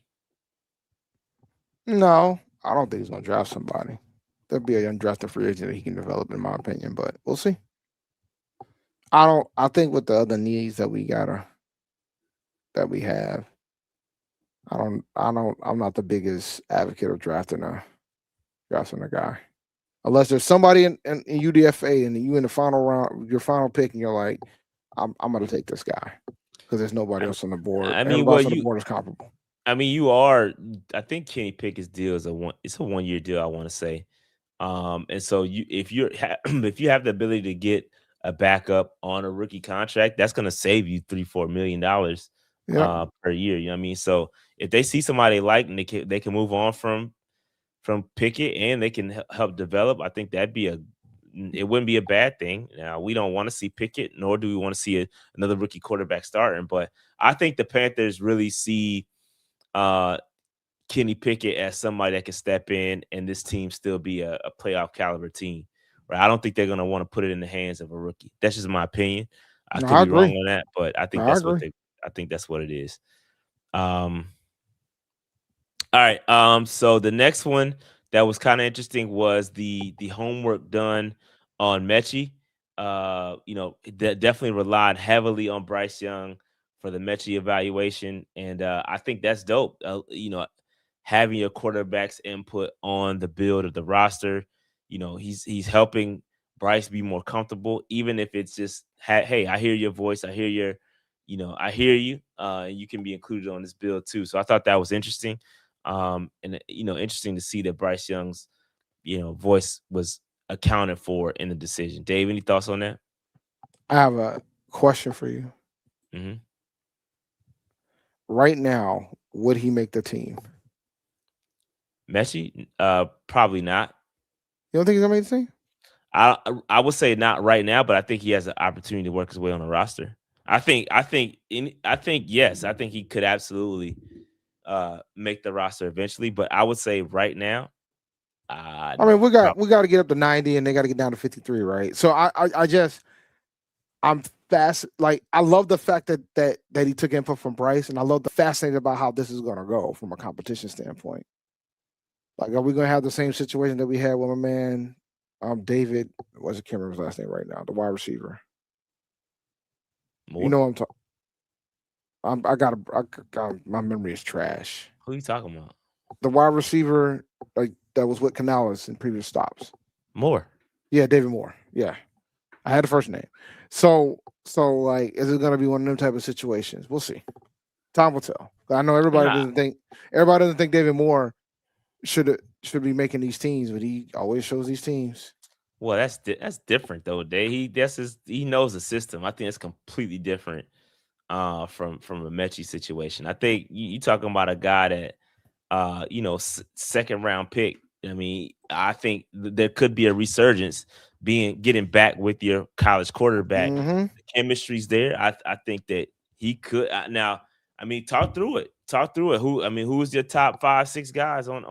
No, I don't think he's going to draft somebody. There'll be a undrafted free agent that he can develop, in my opinion, but we'll see. I think with the other needs that we have, I'm not the biggest advocate of drafting a guy. Unless there's somebody in UDFA and you in the final round, your final pick, and you're like, I'm going to take this guy because there's nobody else on the board. I mean, everybody else on the board is comparable. I mean, you are. I think Kenny Pickett's deal is a 1 year deal. I want to say, and so if you have the ability to get a backup on a rookie contract, that's going to save you $3-4 million per year. You know what I mean? So if they see somebody they like and they can move on from Pickett and they can help develop, I think it wouldn't be a bad thing. Now, we don't want to see Pickett, nor do we want to see another rookie quarterback starting. But I think the Panthers really see Kenny Pickett as somebody that can step in and this team still be a playoff caliber team. Right? I don't think they're going to want to put it in the hands of a rookie. That's just my opinion. I could be wrong on that, but I think that's what it is. All right. So the next one that was kind of interesting was the homework done on Mechie. That definitely relied heavily on Bryce Young for the Mechie evaluation, and I think that's dope. Having your quarterback's input on the build of the roster. He's helping Bryce be more comfortable, even if it's just, hey, I hear your voice, I hear your, I hear you, and you can be included on this build too. So I thought that was interesting. And interesting to see that Bryce Young's, voice was accounted for in the decision. Dave, any thoughts on that? I have a question for you. Mm-hmm. Right now, would he make the team? Mechie? Probably not. You don't think he's gonna make the team? I would say not right now, but I think he has an opportunity to work his way on the roster. I think yes. I think he could absolutely make the roster eventually, but I would say right now. I mean, we got to get up to 90, and they got to get down to 53, right? So I'm fast. Like, I love the fact that he took input from Bryce, and I love the fascinating about how this is going to go from a competition standpoint. Like, are we going to have the same situation that we had with my man David? I can't remember his last name right now. The wide receiver. More. You know what I'm talking. My memory is trash. Who are you talking about? The wide receiver, like, that was with Canales in previous stops. Moore. Yeah, David Moore. Yeah. I had the first name. So like, is it gonna be one of them type of situations? We'll see. Time will tell. I know everybody doesn't think David Moore should be making these teams, but he always shows these teams. Well, that's different though, Dave. He knows the system. I think it's completely different from a Mechie situation. I think you talking about a guy that second round pick. I mean, I think there could be a resurgence getting back with your college quarterback. Mm-hmm. The chemistry's there. I think that he could now. I mean, talk through it. talk through it. Who's your top 5-6 guys on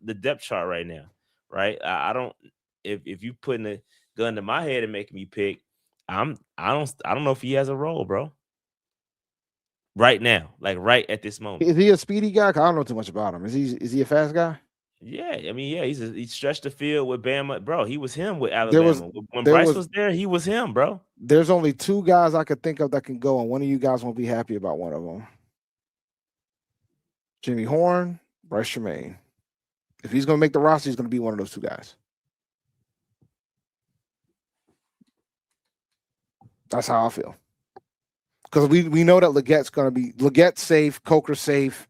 the depth chart right now? Right. I don't. If you putting a gun to my head and making me pick, I don't know if he has a role, bro. Right now, like right at this moment. Is he a speedy guy? 'Cause I don't know too much about him. Is he a fast guy? Yeah, he stretched the field with Bama, bro. He was him with There was Alabama. When there Bryce was was there, he was him, bro. there's only 2 guys I could think of that can go, and one of you guys won't be happy about one of them. Jimmy Horn, Bryce Tremaine. If he's going to make the roster, he's going to be one of those 2 guys. That's how I feel. Because we know that Legette's safe, Coker's safe,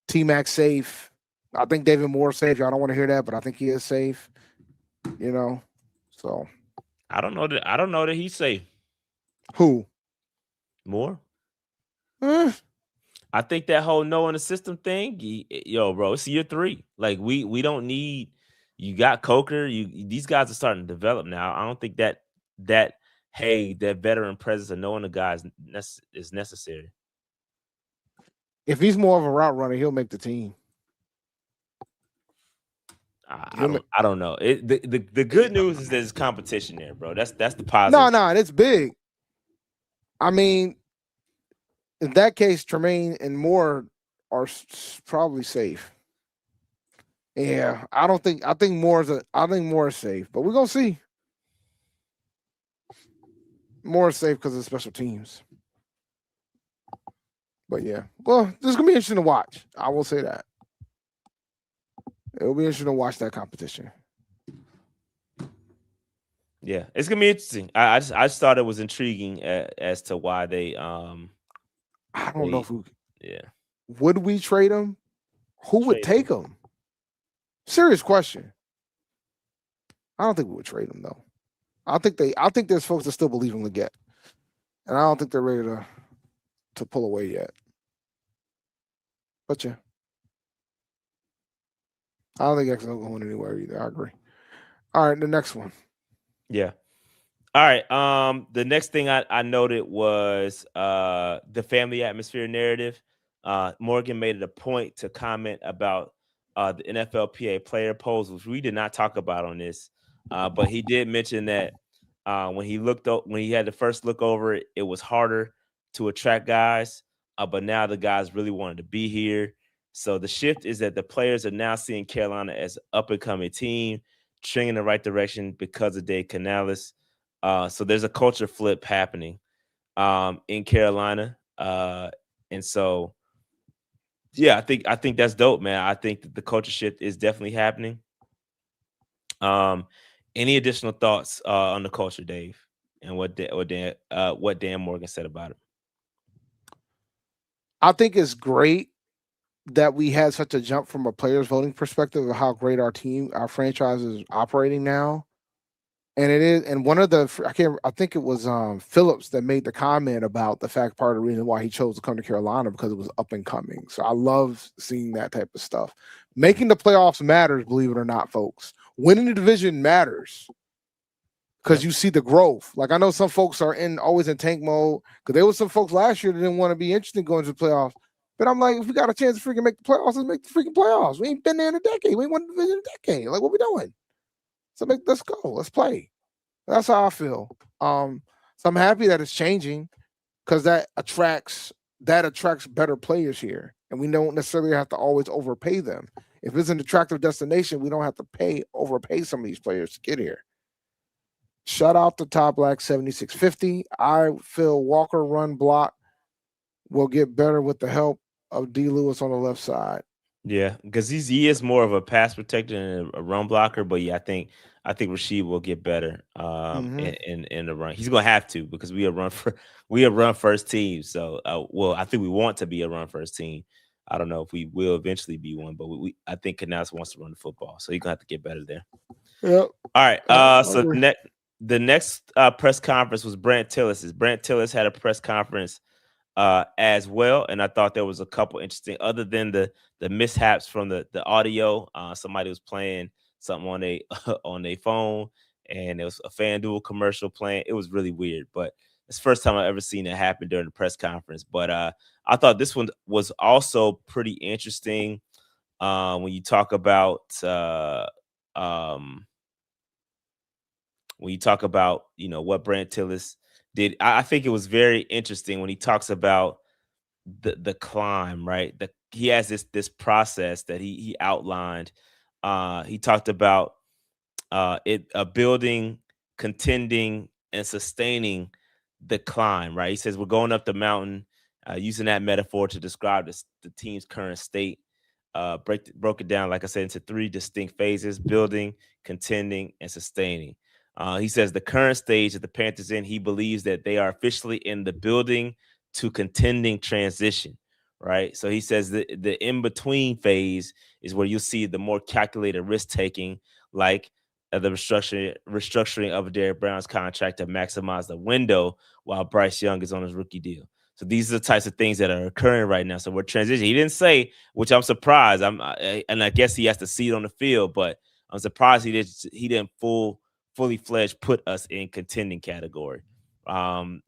T-Mac safe. I think David Moore's safe. Y'all don't want to hear that, but I think he is safe. You know, so I don't know that he's safe. Who? Moore? I think that whole no in the system thing, bro, it's year 3. Like we don't need. You got Coker. These guys are starting to develop now. I don't think that veteran presence of knowing the guys is necessary. If he's more of a route runner, he'll make the team. I don't know. The good news is there's competition there, bro. That's the positive. No, it's big. I mean, in that case, Tremaine and Moore are probably safe. Yeah, I think Moore is safe, but we're gonna see. Moore is safe because of special teams. But yeah, well, this is gonna be interesting to watch. I will say that. It'll be interesting to watch that competition. Yeah, it's gonna be interesting. I just thought it was intriguing as to why they I don't know if we. Yeah. Would we trade him? Who would take him? Serious question. I don't think we would trade him though. I think there's folks that still believe in Legette, and I don't think they're ready to pull away yet. But yeah, I don't think X will go anywhere either. I agree. All right, the next one. Yeah. All right. The next thing I noted was the family atmosphere narrative. Morgan made it a point to comment about the NFLPA player polls, which we did not talk about on this. But he did mention that when he had the first look over it, it was harder to attract guys. But now the guys really wanted to be here. So the shift is that the players are now seeing Carolina as an up-and-coming team, trending in the right direction because of Dave Canales. So there's a culture flip happening in Carolina. And so, yeah, I think that's dope, man. I think that the culture shift is definitely happening. Any additional thoughts on the culture, Dave, and what Dan Morgan said about it? I think it's great that we had such a jump from a players voting perspective of how great our franchise is operating now. And it is, and one of I think it was Phillips that made the comment about the fact part of the reason why he chose to come to Carolina because it was up and coming. So I love seeing that type of stuff. Making the playoffs matters, believe it or not, folks. Winning the division matters because you see the growth. Like I know some folks are always in tank mode because there was some folks last year that didn't want to be interested in going to the playoffs. But I'm like, if we got a chance to freaking make the playoffs, let's make the freaking playoffs. We ain't been there in a decade. We ain't won the division in a decade. Like, what we doing? So let's go. Let's play. That's how I feel. So I'm happy that it's changing because that attracts better players here. And we don't necessarily have to always overpay them. If it's an attractive destination, we don't have to overpay some of these players to get here. Shout out to Top Black 7650. I feel Walker run block will get better with the help of D. Lewis on the left side. Yeah, because he is more of a pass protector and a run blocker. But yeah, I think Rasheed will get better in the run. He's gonna have to because we are run first team. So I think we want to be a run first team. I don't know if we will eventually be one, but I think Canales wants to run the football, so he's gonna have to get better there. Yep. All right. So the next press conference was Brandt Tillis. Brandt Tillis had a press conference as well, and I thought there was a couple interesting, other than the mishaps from the audio. Somebody was playing something on their phone, and there was a FanDuel commercial playing. It was really weird, but It's the first time I've ever seen it happen during the press conference. But I thought this one was also pretty interesting when you talk about what Brandt Tillis did. I think it was very interesting when he talks about the climb, right? He has this process that he outlined. He talked about building, contending, and sustaining the climb, right? He says we're going up the mountain, using that metaphor to describe the team's current state. Broke it down, like I said, into 3 distinct phases: building, contending, and sustaining. He says the current stage that the Panthers in, he believes that they are officially in the building to contending transition, right? So he says the in-between phase is where you'll see the more calculated risk-taking, like the restructuring of Derrick Brown's contract to maximize the window while Bryce Young is on his rookie deal. So these are the types of things that are occurring right now. So we're transitioning. He didn't say, which I'm surprised. And I guess he has to see it on the field, but I'm surprised he didn't fully fledged put us in contending category.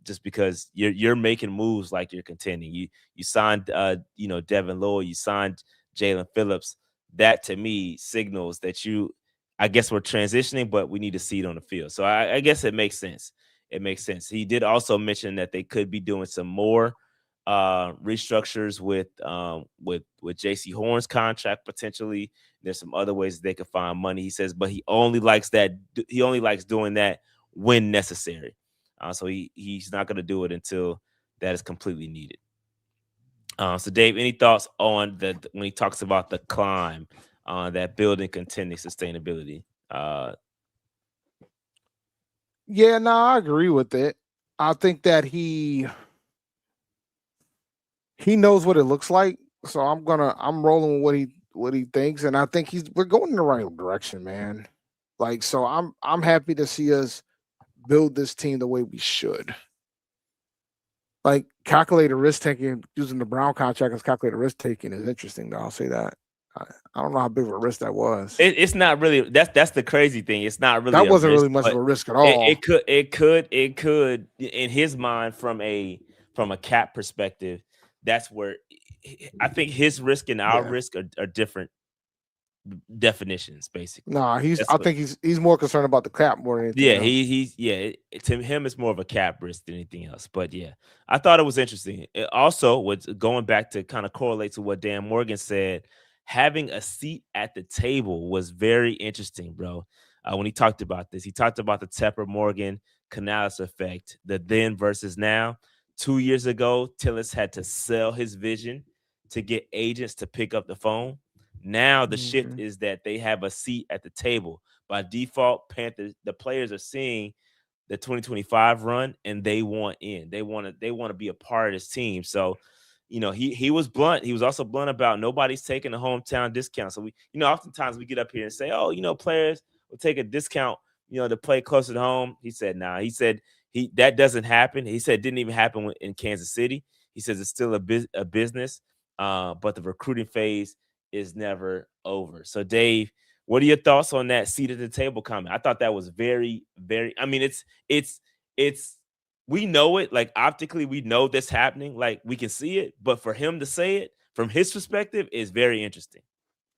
Just because you're making moves like you're contending. You signed Devin Lloyd, you signed Jalen Phillips. That to me signals that I guess we're transitioning, but we need to see it on the field. So I guess it makes sense. It makes sense. He did also mention that they could be doing some more restructures with JC Horn's contract potentially. There's some other ways they could find money. He says, but he only likes doing that when necessary. So he's not going to do it until that is completely needed. So Dave, any thoughts on when he talks about the climb? That building, contending, sustainability. Yeah, no, I agree with it. I think that he knows what it looks like. So I'm rolling with what he thinks, and I think we're going in the right direction, man. Like, so I'm happy to see us build this team the way we should. Like, calculated risk taking using the Brown contract as calculated risk taking is interesting, though. I'll say that. I don't know how big of a risk that was. It's not really. That's the crazy thing. It's not really. That wasn't really much of a risk at all. It could in his mind from a cap perspective. That's where I think his risk and our risk are different definitions, basically. No, I think he's more concerned about the cap more than anything. To him it's more of a cap risk than anything else. But yeah, I thought it was interesting. It also was going back to kind of correlate to what Dan Morgan said. Having a seat at the table was very interesting, bro. When he talked about this, he talked about the Tepper Morgan Canales effect, the then versus now. 2 years ago, Tillis had to sell his vision to get agents to pick up the phone. Now the shift is that they have a seat at the table. By default, the players are seeing the 2025 run and they want in. They want to be a part of this team. So, he was blunt. He was also blunt about nobody's taking a hometown discount. So we, oftentimes we get up here and say, oh, players will take a discount, to play closer to home. He said, nah. He said that doesn't happen. He said it didn't even happen in Kansas City. He says it's still a business, but the recruiting phase is never over. So Dave, what are your thoughts on that seat at the table comment? I thought that was very, very, I mean, it's we know it, like optically we know this happening, like we can see it, but for him to say it from his perspective is very interesting.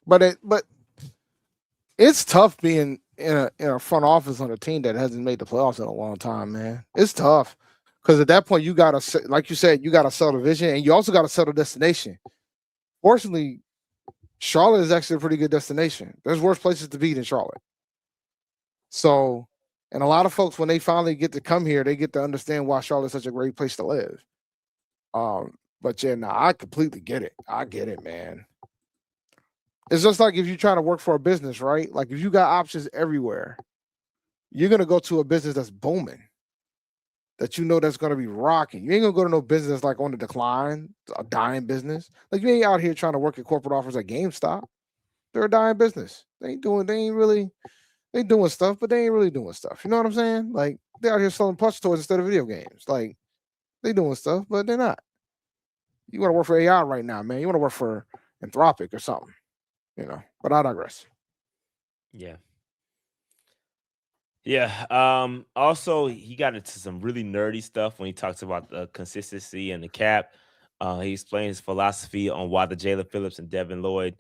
But it's tough being in a front office on a team that hasn't made the playoffs in a long time, man. It's tough because at that point you gotta, like you said, you gotta sell the vision and you also gotta sell the destination. Fortunately, Charlotte is actually a pretty good destination. There's worse places to be than Charlotte. So, and a lot of folks, when they finally get to come here, they get to understand why Charlotte's such a great place to live. But yeah, I completely get it. I get it, man. It's just like if you're trying to work for a business, right? Like if you got options everywhere, you're gonna go to a business that's booming, that that's gonna be rocking. You ain't gonna go to no business like on the decline, a dying business. Like you ain't out here trying to work at corporate office at GameStop. They're a dying business. They doing stuff, but they ain't really doing stuff. You know what I'm saying? Like they're out here selling plush toys instead of video games. Like they doing stuff, but they're not. You want to work for AI right now, man. You want to work for Anthropic or something, But I digress. Yeah. Yeah. Also, he got into some really nerdy stuff when he talks about the consistency and the cap. He explained his philosophy on why the Jalen Phillips and Devin Lloyd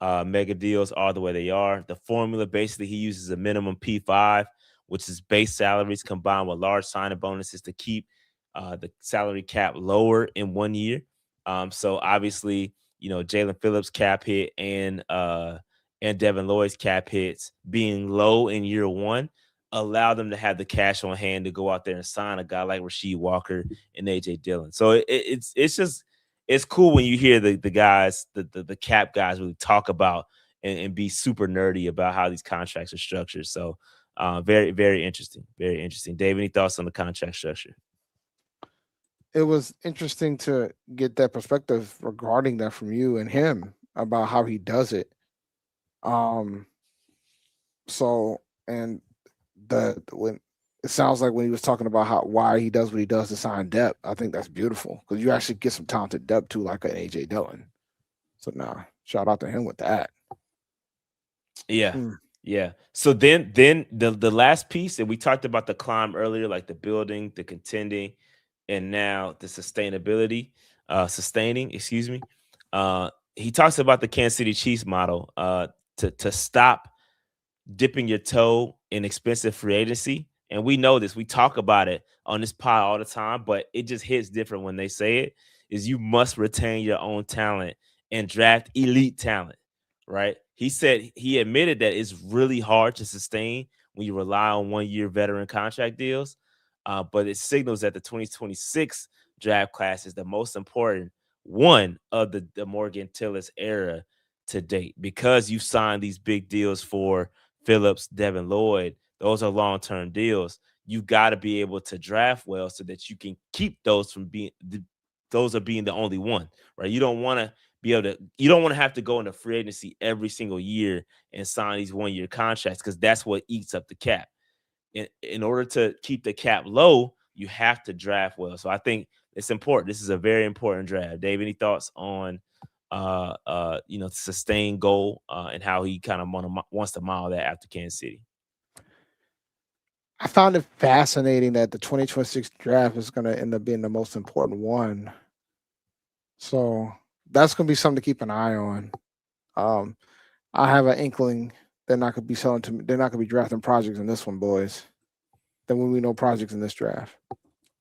mega deals are the way they are. The formula basically he uses a minimum P5, which is base salaries combined with large signing bonuses to keep the salary cap lower in 1 year. So obviously, Jalen Phillips cap hit and Devin Lloyd's cap hits being low in year one allow them to have the cash on hand to go out there and sign a guy like Rasheed Walker and AJ Dillon. So it's just it's cool when you hear the guys, the cap guys really talk about and be super nerdy about how these contracts are structured. So very, very interesting. Very interesting. Dave, any thoughts on the contract structure? It was interesting to get that perspective regarding that from you and him about how he does it. Um, so and when it sounds like when he was talking about why he does what he does to sign depth, I think that's beautiful because you actually get some talented depth too, like an AJ Dillon. So now, shout out to him with that. Yeah. Yeah. So then the last piece, and we talked about the climb earlier, like the building, the contending, and now the sustaining, excuse me. He talks about the Kansas City Chiefs model to stop dipping your toe in expensive free agency. And we know this. We talk about it on this pod all the time, but it just hits different when they say it, is you must retain your own talent and draft elite talent, right? He admitted that it's really hard to sustain when you rely on 1 year veteran contract deals. But it signals that the 2026 draft class is the most important one of the Morgan Tillis era to date because you signed these big deals for Phillips, Devin Lloyd. Those are long-term deals. You got to be able to draft well so that you can keep those from being the only one, right? You don't want to have to go into free agency every single year and sign these 1 year contracts because that's what eats up the cap. In order to keep the cap low, you have to draft well. So I think it's important. This is a very important draft. Dave, any thoughts on sustained goal and how he kind of wants to model that after Kansas City? I found it fascinating that the 2026 draft is going to end up being the most important one. So that's going to be something to keep an eye on. I have an inkling they're not going to be selling to me. They're not going to be drafting projects in this one, boys. Then when we know projects in this draft,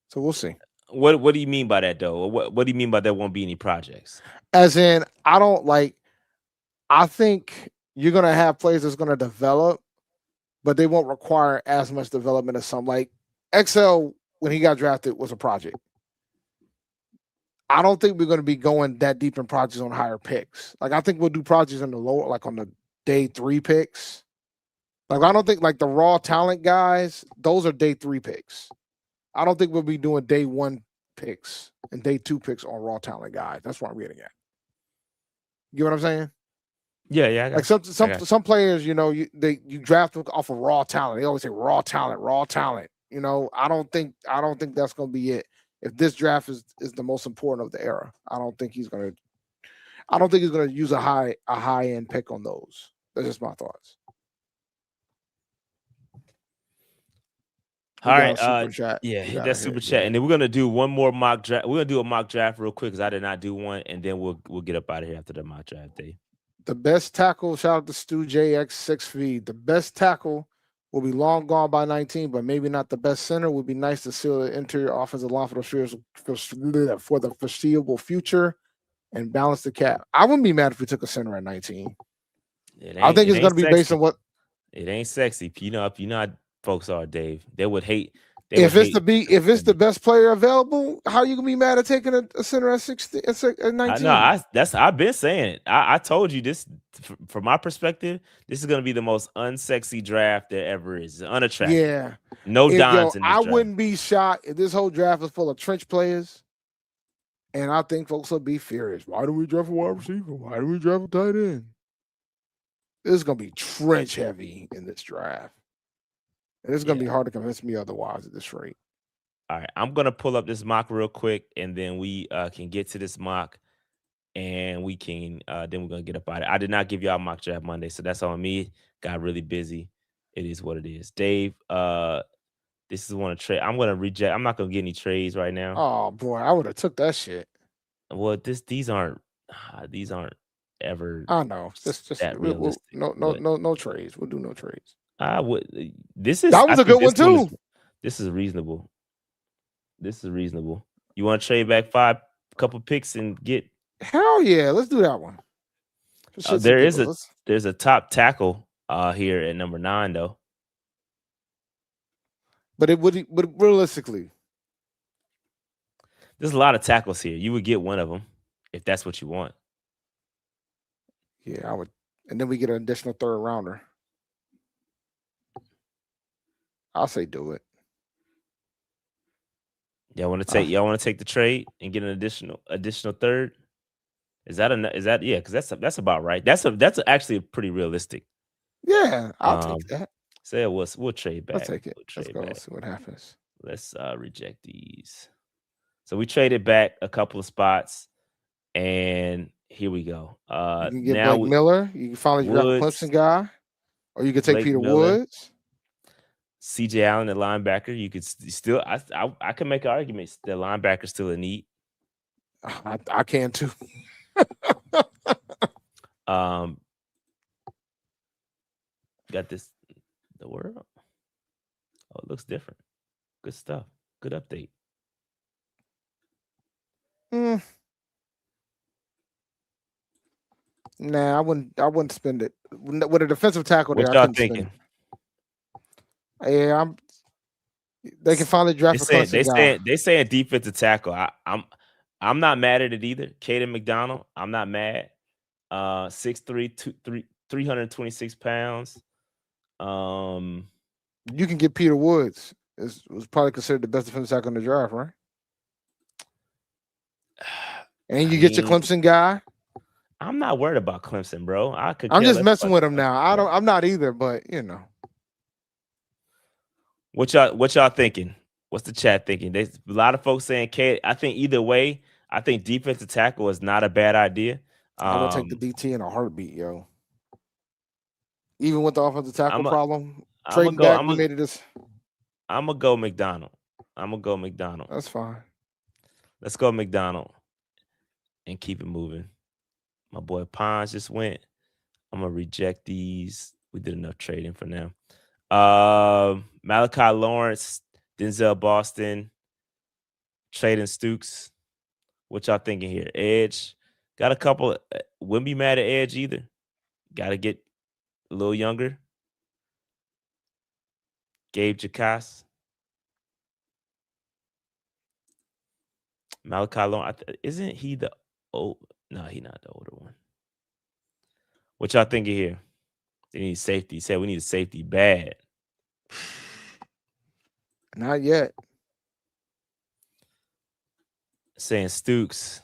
so we'll see. What do you mean by that, though? What do you mean by there won't be any projects? As in, I think you're going to have players that's going to develop, but they won't require as much development as some. Like XL, when he got drafted, was a project. I don't think we're going to be going that deep in projects on higher picks. Like I think we'll do projects in the lower, like on the day 3 picks. Like I don't think like the raw talent guys, those are day 3 picks. I don't think we'll be doing day 1 picks and day 2 picks on raw talent guys. That's what I'm getting at. You know what I'm saying? Yeah. Like some players, you draft them off of raw talent. They always say raw talent. I don't think that's going to be it. If this draft is the most important of the era, I don't think he's going to use a high end pick on those. That's just my thoughts. All right, hit that super chat, and then we're gonna do one more mock draft. We're gonna do a mock draft real quick because I did not do one, and then we'll get up out of here after the mock draft day. The best tackle, shout out to Stu JX6 feed. The best tackle will be long gone by 19, but maybe not the best center. Would be nice to seal the interior offensive line for the foreseeable future and balance the cap. I wouldn't be mad if we took a center at 19. I think it's going to be based on what. It ain't sexy. If you know how folks are, Dave. They would hate. If it's the best player available, how are you gonna be mad at taking a center at 19? I've been saying it. I told you this from my perspective. This is gonna be the most unsexy draft there ever is. It's unattractive. Yeah, no dimes in this draft. I wouldn't be shocked if this whole draft is full of trench players, and I think folks will be furious. Why do we draft a wide receiver? Why do we draft a tight end? This is gonna be trench heavy in this draft. And it's going to be hard to convince me otherwise at this rate. All right. I'm going to pull up this mock real quick, and then we can get to this mock, and we can then we're going to get up out of it. I did not give y'all mock draft Monday, so that's on me. Got really busy. It is what it is. Dave, this is one of trade. I'm gonna reject. I'm not gonna get any trades right now. Oh boy, I would have took that shit. Well, these aren't ever I know. Just that realistic. no trades. We'll do no trades. I would. This is That was a good one too. This is reasonable. This is reasonable. You want to trade back couple picks and get? Hell yeah, let's do that one. There's a top tackle here at number 9 though. But realistically, there's a lot of tackles here. You would get one of them if that's what you want. Yeah, I would, and then we get an additional 3rd rounder. I'll say do it. Y'all want to take the trade and get an additional 3rd? Is that yeah? Because that's about right. That's actually pretty realistic. Yeah, I'll take that. Say we'll trade back. Let's take it. Let's go. Let's see what happens. Let's reject these. So we traded back a couple of spots, and here we go. You can get Blake Miller. You can finally draft a Clemson guy, or you can take Peter Woods. CJ Allen, the linebacker. You could still. I can make an argument. The linebacker's still a need. I can too. Got this. The world. Oh, it looks different. Good stuff. Good update. Nah, I wouldn't spend it with a defensive tackle. What y'all thinking? Yeah, they can finally draft a Clemson guy. They saying defensive tackle. I'm not mad at it either. Caden McDonald. I'm not mad. 6'3", 326 pounds. You can get Peter Woods. It was probably considered the best defensive tackle in the draft, right? And you get your Clemson guy. I'm not worried about Clemson, bro. I'm just messing with him now. I'm not either, but you know. What y'all thinking? What's the chat thinking? There's a lot of folks saying K. I think either way, I think defensive tackle is not a bad idea. I would take the DT in a heartbeat, yo. Even with the offensive tackle problem, trading back, we made it this. I'm gonna go McDonald. That's fine. Let's go McDonald and keep it moving. My boy Pons just went. I'm gonna reject these. We did enough trading for now. Malachi Lawrence, Denzel Boston, trading Stukes. What y'all thinking here? Edge. Got a couple. Wouldn't be mad at Edge either. Got to get a little younger. Gabe Jacas. Malachi Lawrence. Isn't he the old? No, he's not the older one. What y'all thinking here? They need safety. He said we need a safety bad. Not yet. Saying Stukes.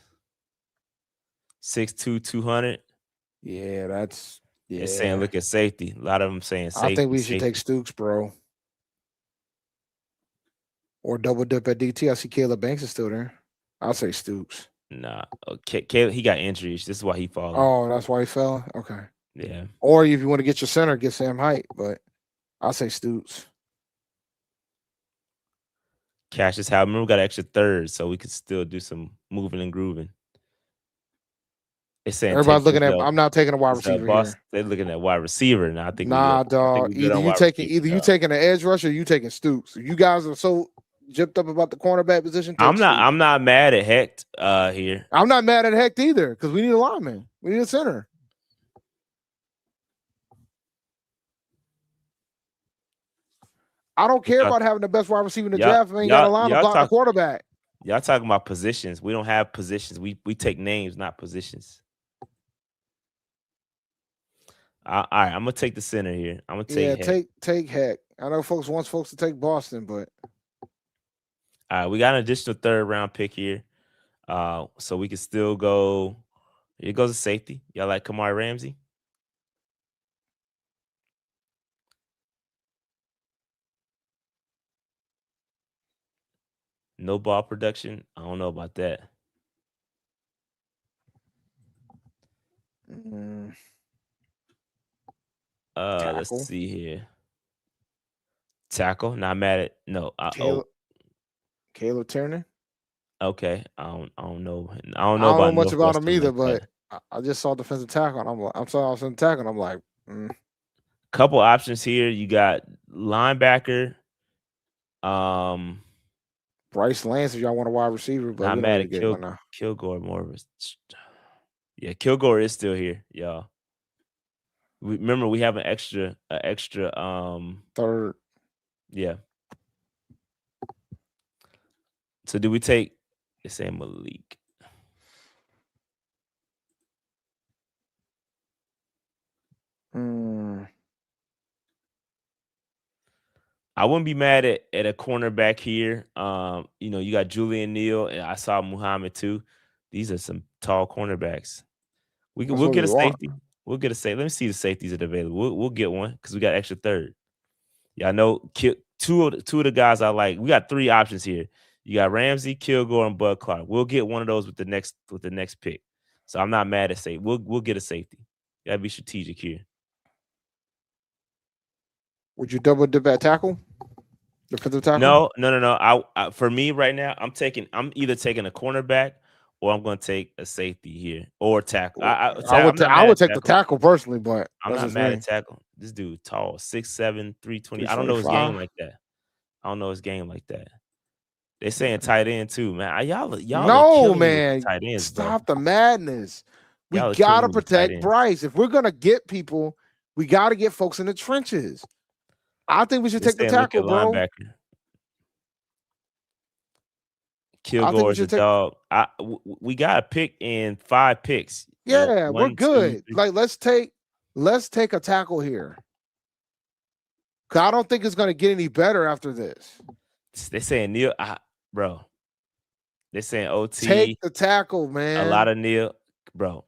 6'2", 200. Yeah, that's They're saying look at safety. A lot of them saying safety. I think we should take Stukes, bro. Or double dip at DT. I see Caleb Banks is still there. I'll say Stukes. Nah. Caleb, he got injuries. This is why he falling. Oh, that's why he fell? Okay. Yeah. Or if you want to get your center, get Sam Height. But I'll say Stukes. Cassius Howe. Remember, we got an extra third, so we could still do some moving and grooving. It's saying everybody's looking at. I'm not taking a wide receiver here. They're looking at wide receiver, and I think dog. Either you taking an edge rusher, or you taking Stukes. You guys are so gypped up about the cornerback position. I'm not mad at Hecht here. I'm not mad at Hecht either because we need a lineman. We need a center. I don't care about having the best wide receiver in the draft if we ain't got a line to block the quarterback. Y'all talking about positions. We don't have positions. We take names, not positions. All right, I'm gonna take the center here. I'm gonna take Heck. I know folks wants folks to take Boston, but all right, we got an additional 3rd round pick here, so we can still go. Here goes a safety. Y'all like Kamari Ramsey? No ball production. I don't know about that. Let's see here. Tackle. Not mad at no. Caleb Turner. Okay. I don't know. I don't I know don't know about much about him Northwestern either, like that. but I just saw defensive tackle, and I'm saw offensive tackle, and I'm like, Couple options here. You got linebacker. Bryce Lance if y'all want a wide receiver, but Not we don't mad need to at get one now. Kilgore more of a. Yeah, Kilgore is still here, y'all. Remember we have an extra Third. Yeah. So do we take the same Malik? I wouldn't be mad at a cornerback here. You got Julian Neal and I saw Muhammad too. These are some tall cornerbacks. We'll get a safety. We'll get a safety. Let me see the safeties that are available. We'll get one because we got extra third. Yeah, I know two of the guys I like. We got 3 options here. You got Ramsey, Kilgore, and Bud Clark. We'll get one of those with the next pick. So I'm not mad at safety. We'll get a safety. You gotta be strategic here. Would you double dip at tackle? Defensive tackle? No. I for me right now, I'm either taking a cornerback or I'm going to take a safety here or tackle. I would take the tackle personally, but I'm not mad at tackle. This dude tall, 6'7", 320. I don't know his game like that. I don't know his game like that. They're saying tight end too, man. Y'all no, man. Tight ends, stop bro. the madness. We gotta protect Bryce. If we're gonna get people, we gotta get folks in the trenches. I think we should take the tackle, bro. Linebacker. Kilgore's a dog. We got a pick in 5 picks. Yeah, we're good. Like let's take a tackle here. Cause I don't think it's gonna get any better after this. They're saying Neil, bro. They're saying OT. Take the tackle, man. A lot of Neil, bro.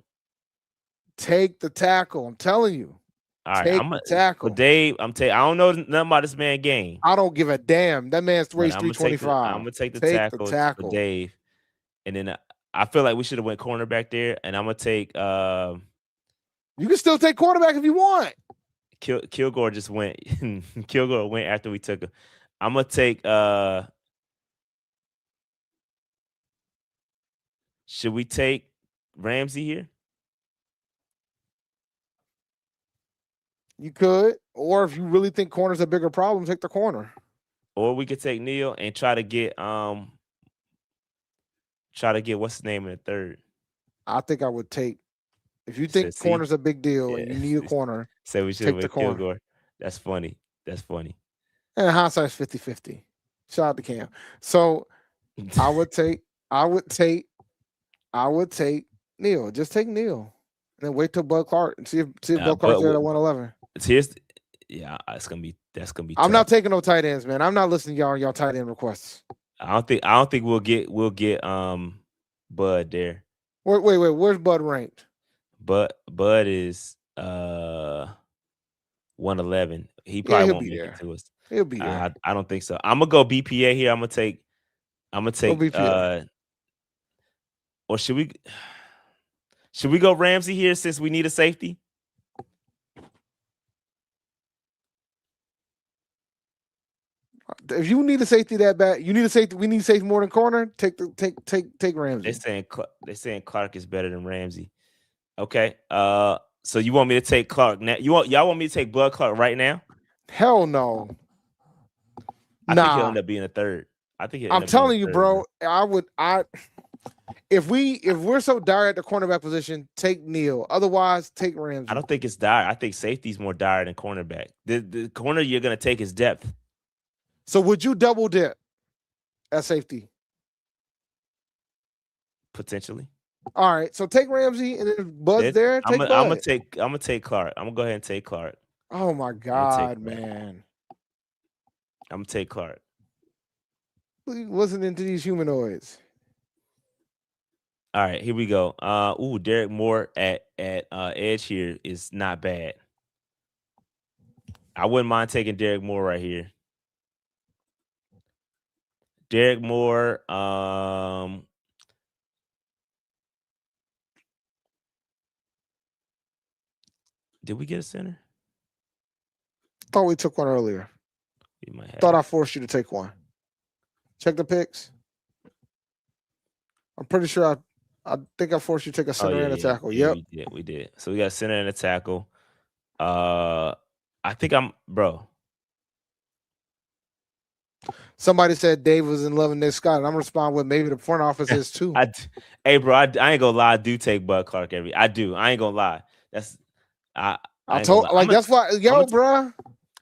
Take the tackle. I'm telling you. All right, I'm a tackle. But Dave, I don't know nothing about this man's game. I don't give a damn. That man's weighs 325. I'm gonna take the tackle for Dave, and then I feel like we should have went cornerback there, and I'm gonna take. You can still take quarterback if you want. Kilgore just went. Kilgore went after we took him. I'm gonna take. Should we take Ramsey here? You could, or if you really think corner's a bigger problem, take the corner. Or we could take Neil and try to get what's his name in the third. I think I would take if you think corner's a big deal and you need a corner. Say we should take the corner. Kilgore. That's funny. And hindsight's 50-50. Shout out to Cam. So I would take Neil. Just take Neil. And then wait till Bud Clark and see if Bud Clark's there at 111. That's gonna be. I'm not taking no tight ends, man. I'm not listening to y'all tight end requests. I don't think we'll get Bud there. Wait. Where's Bud ranked? Bud is 111. He probably won't make it to us. He'll be there. I don't think so. I'm gonna go BPA here. I'm gonna take or should we go Ramsey here since we need a safety? If you need a safety that bad, you need a safety. We need safety more than corner. Take Ramsey. They're saying Clark is better than Ramsey. Okay. So you want me to take Clark now? Y'all want me to take Bud Clark right now? Hell no. I think he'll end up being a third. I'm telling you, bro. If we're so dire at the cornerback position, take Neil. Otherwise, take Ramsey. I don't think it's dire. I think safety's more dire than cornerback. The corner you're gonna take is depth. So would you double dip at safety? Potentially. All right. So take Ramsey, and then Bud's there. I'm gonna take Clark. I'm gonna go ahead and take Clark. Oh my God, man! I'm gonna take Clark. Listening to these humanoids. All right, here we go. Derek Moore at edge here is not bad. I wouldn't mind taking Derek Moore right here. Derek Moore. Did we get a center? Thought we took one earlier. You might have. Thought I forced you to take one. Check the picks. I'm pretty sure I think I forced you to take a center and a tackle. Yeah, Yep. we did. So we got center and a tackle. I think bro. Somebody said Dave was in love with Nick Scott, and I'm responding with maybe the front office is too. Hey, bro, I ain't gonna lie. I do take Bud Clark I do. I ain't gonna lie. That's I told like that's why bro.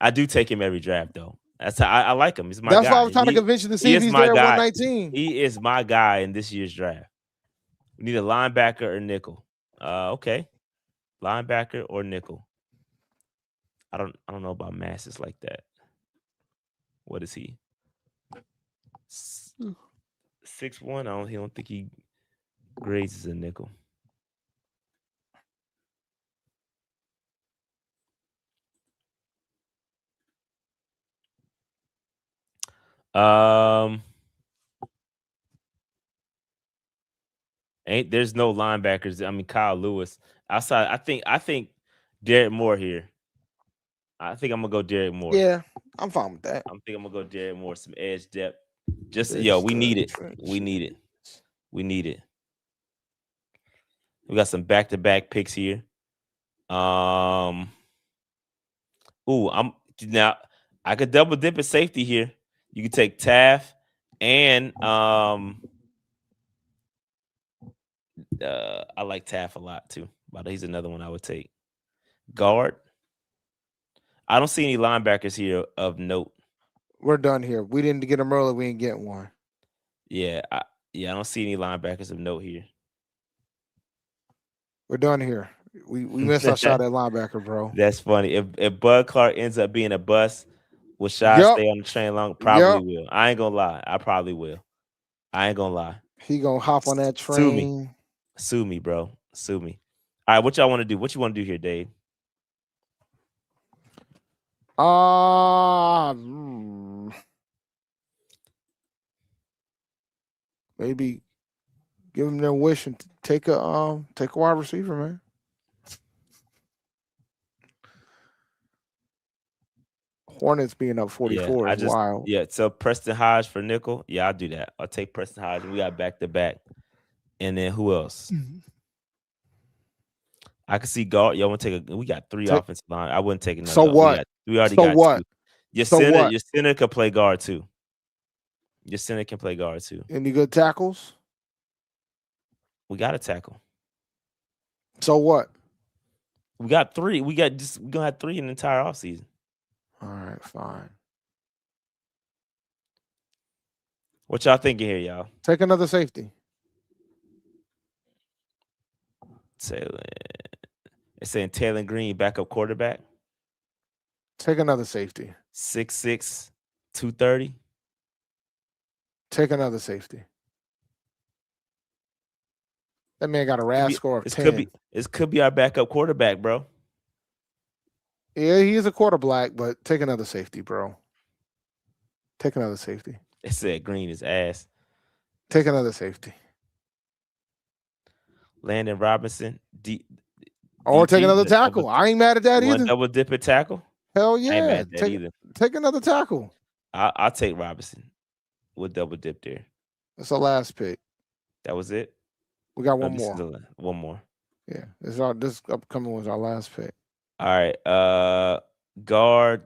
I do take him every draft though. That's how I like him. He's my That's guy. why I was trying to convince you to see if he's there at 119. He is my guy in this year's draft. We need a linebacker or nickel. Okay. Linebacker or nickel. I don't know about masses like that. What is he? 6'1". He don't think he grades as a nickel. There's no linebackers. I mean, Kyle Lewis outside. I think Derek Moore here. I think I'm gonna go Derek Moore. Yeah, I'm fine with that. I think I'm gonna go Derek Moore. Some edge depth. We need it. We need it. We need it. We got some back-to-back picks here. I could double dip at safety here. You could take Taft and I like Taft a lot too. But he's another one I would take. Guard. I don't see any linebackers here of note. We're done here. We didn't get him early. We ain't getting one. Yeah, I don't see any linebackers of note here. We're done here. We missed our shot at linebacker, bro. That's funny. If Bud Clark ends up being a bust, will Shy stay on the train long? Probably will. I ain't gonna lie. I probably will. I ain't gonna lie. He gonna hop on that train. Sue me, bro. Sue me. All right, what y'all want to do? What you want to do here, Dave? Maybe give them their wish and take a wide receiver, man. Hornets being up 44 is wild. Yeah, so Preston Hodge for nickel. Yeah, I'll do that. I'll take Preston Hodge. We got back-to-back. And then who else? I can see guard. Y'all want to take we got 3 offensive line. I wouldn't take another. So what? We already got what? 2. Your center can play guard too. Your center can play guard too. Any good tackles? We got a tackle. So what? We got 3. We're gonna have 3 in the entire offseason. All right, fine. What y'all thinking here, y'all? Take another safety. It's saying Taylor Green, backup quarterback. Take another safety. 6'6", 230. Take another safety. That man got a RAS score of 10. This could be our backup quarterback, bro. Yeah, he is a quarterback, but take another safety, bro. Take another safety. It said Green is ass. Take another safety. Landon Robinson. Or take another tackle. I ain't mad at that either. Double dip at tackle? Hell yeah. I ain't mad at that either. Take another tackle. I'll take Robinson with double dip there. That's our last pick. That was it? We got one more. One more. Yeah. This upcoming was our last pick. All right. Guard.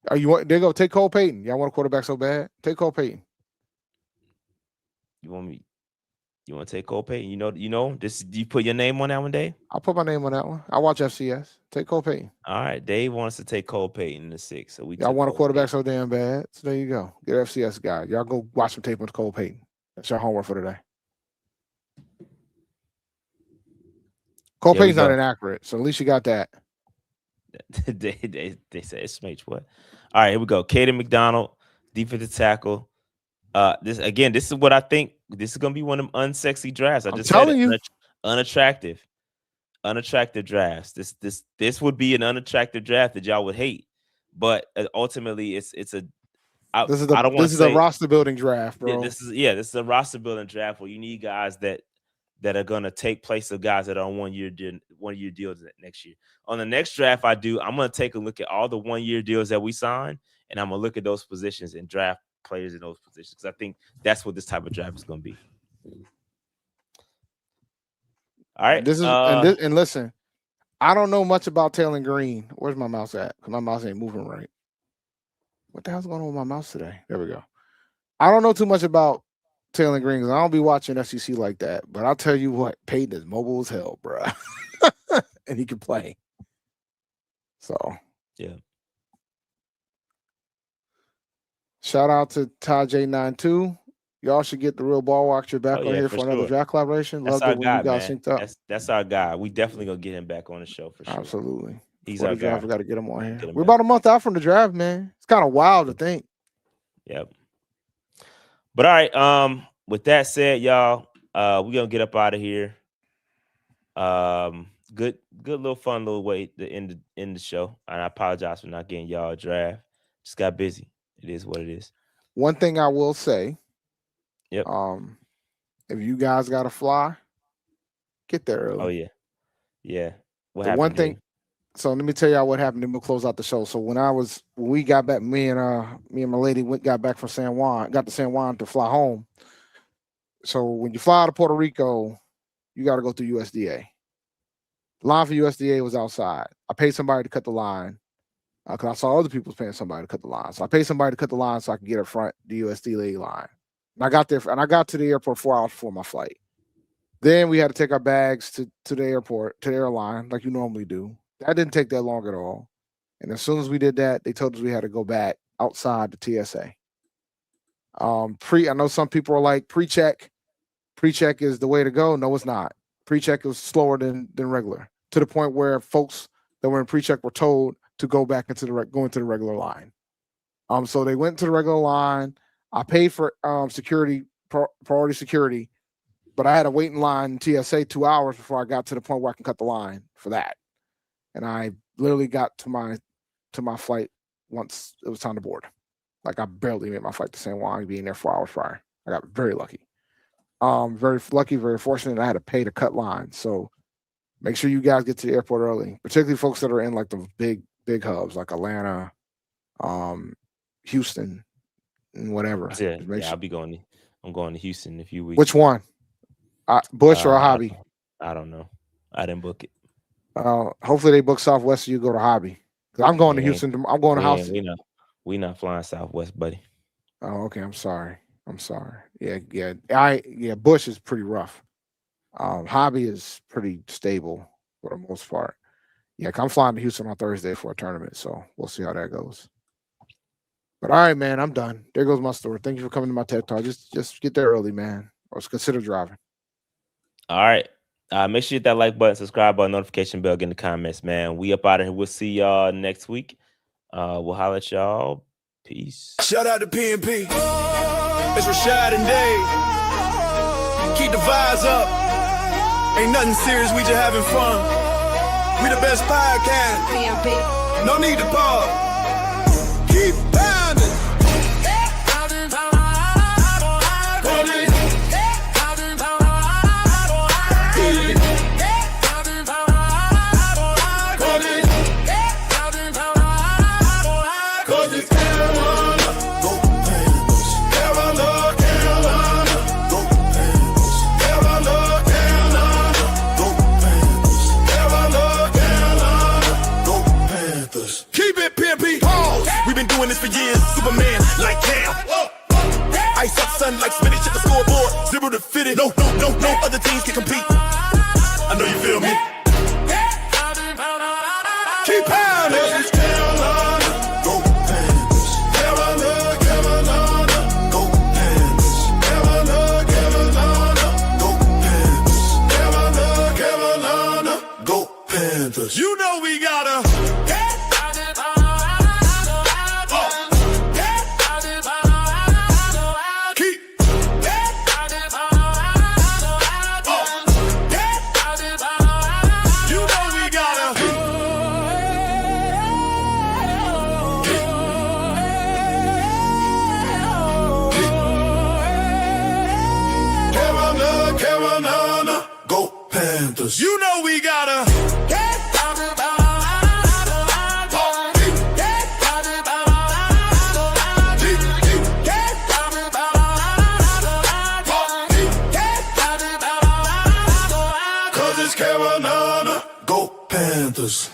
There you go. Take Cole Payton. Y'all want a quarterback so bad? Take Cole Payton. You want to take Cole Payton? You know this. Do you put your name on that one, Dave? I'll put my name on that one. I watch FCS. Take Cole Payton. All right. Dave wants to take Cole Payton in the 6. So y'all want a quarterback so damn bad. So there you go. Get an FCS guy. Y'all go watch some tape with Cole Payton. That's your homework for today. Cole Payton's not inaccurate, so at least you got that. they say it's Smh. What? All right, here we go. Caden McDonald, defensive tackle. This is what I think. This is gonna be one of them unsexy drafts. I'm just telling you, unattractive drafts. This would be an unattractive draft that y'all would hate, but ultimately, this is a roster building draft, bro. This is a roster building draft where you need guys that that are going to take place of guys that are on 1 year deals next year. On the next draft I'm going to take a look at all the 1 year deals that we signed, and I'm going to look at those positions and draft players in those positions, because I think that's what this type of draft is going to be. All right. And listen, I don't know much about Taylor Green. Where's my mouse at? Because my mouse ain't moving right. What the hell's going on with my mouse today? There we go. I don't know too much about Taylor Green because I don't be watching SEC like that. But I'll tell you what, Peyton is mobile as hell, bro. And he can play. So, yeah. Shout out to Ty J92. Y'all should get the real ball watcher back on here for another draft collaboration. That's Love our it when guy, you guys synced up. That's our guy. We definitely gonna get him back on the show for sure. Absolutely. He's our guy. We got to get him on here. We're about a month out from the draft, man. It's kind of wild to think. Yep. But all right. With that said, y'all, we're gonna get up out of here. Good little fun little way to end the show. And I apologize for not getting y'all a draft. Just got busy. It is what it is. One thing I will say. Yep. If you guys got to fly, get there early. Oh yeah. Yeah. One thing. So let me tell y'all what happened, then we'll close out the show. So when we got back, me and my lady got back from San Juan, got to San Juan to fly home. So when you fly out of Puerto Rico, you got to go through USDA. The line for USDA was outside. I paid somebody to cut the line because I saw other people paying somebody to cut the line. So I paid somebody to cut the line so I could get up front the USDA line. And I got there, and I got to the airport 4 hours before my flight. Then we had to take our bags to the airport, to the airline, like you normally do. That didn't take that long at all. And as soon as we did that, they told us we had to go back outside the TSA. I know some people are like, pre-check is the way to go. No, it's not. Pre-check is slower than regular, to the point where folks that were in pre-check were told to go back into the regular line. So they went to the regular line. I paid for security, priority security, but I had to wait in line in TSA 2 hours before I got to the point where I can cut the line for that. And I literally got to my flight once it was time to board. Like I barely made my flight to San Juan, being there 4 hours prior. I got very lucky. Very lucky, very fortunate. I had to pay to cut lines. So make sure you guys get to the airport early, particularly folks that are in like the big hubs like Atlanta, Houston, and whatever. Yeah, I'll be going. I'm going to Houston in a few weeks. Which one? Bush or a Hobby? I don't know. I didn't book it. Hopefully they book Southwest, so you go to Hobby. I'm going to Houston. I'm going to House. We not flying Southwest, buddy. Oh, okay. I'm sorry. Yeah. Bush is pretty rough. Hobby is pretty stable for the most part. Yeah, I'm flying to Houston on Thursday for a tournament, so we'll see how that goes. But all right, man, I'm done. There goes my story. Thank you for coming to my TED Talk. Just get there early, man, or consider driving. All right. Make sure you hit that like button, subscribe button, notification bell, get in the comments, man. We up out of here. We'll see y'all next week. We'll holler at y'all. Peace. Shout out to PNP. It's Rasheed and Dave. Keep the vibes up. Ain't nothing serious, we just having fun. We the best podcast. PNP. No need to pause. Keep pounding. Doing this for years, Superman, like damn. Ice up, sun like spinach at the scoreboard. 0 to 50. No other teams can compete. I know you feel me. Keep pounding. Go Panthers. Carolina, go Panthers. Carolina, go Panthers. You know we gotta. Panthers. You know we gotta. Cause it's Carolina, go Panthers.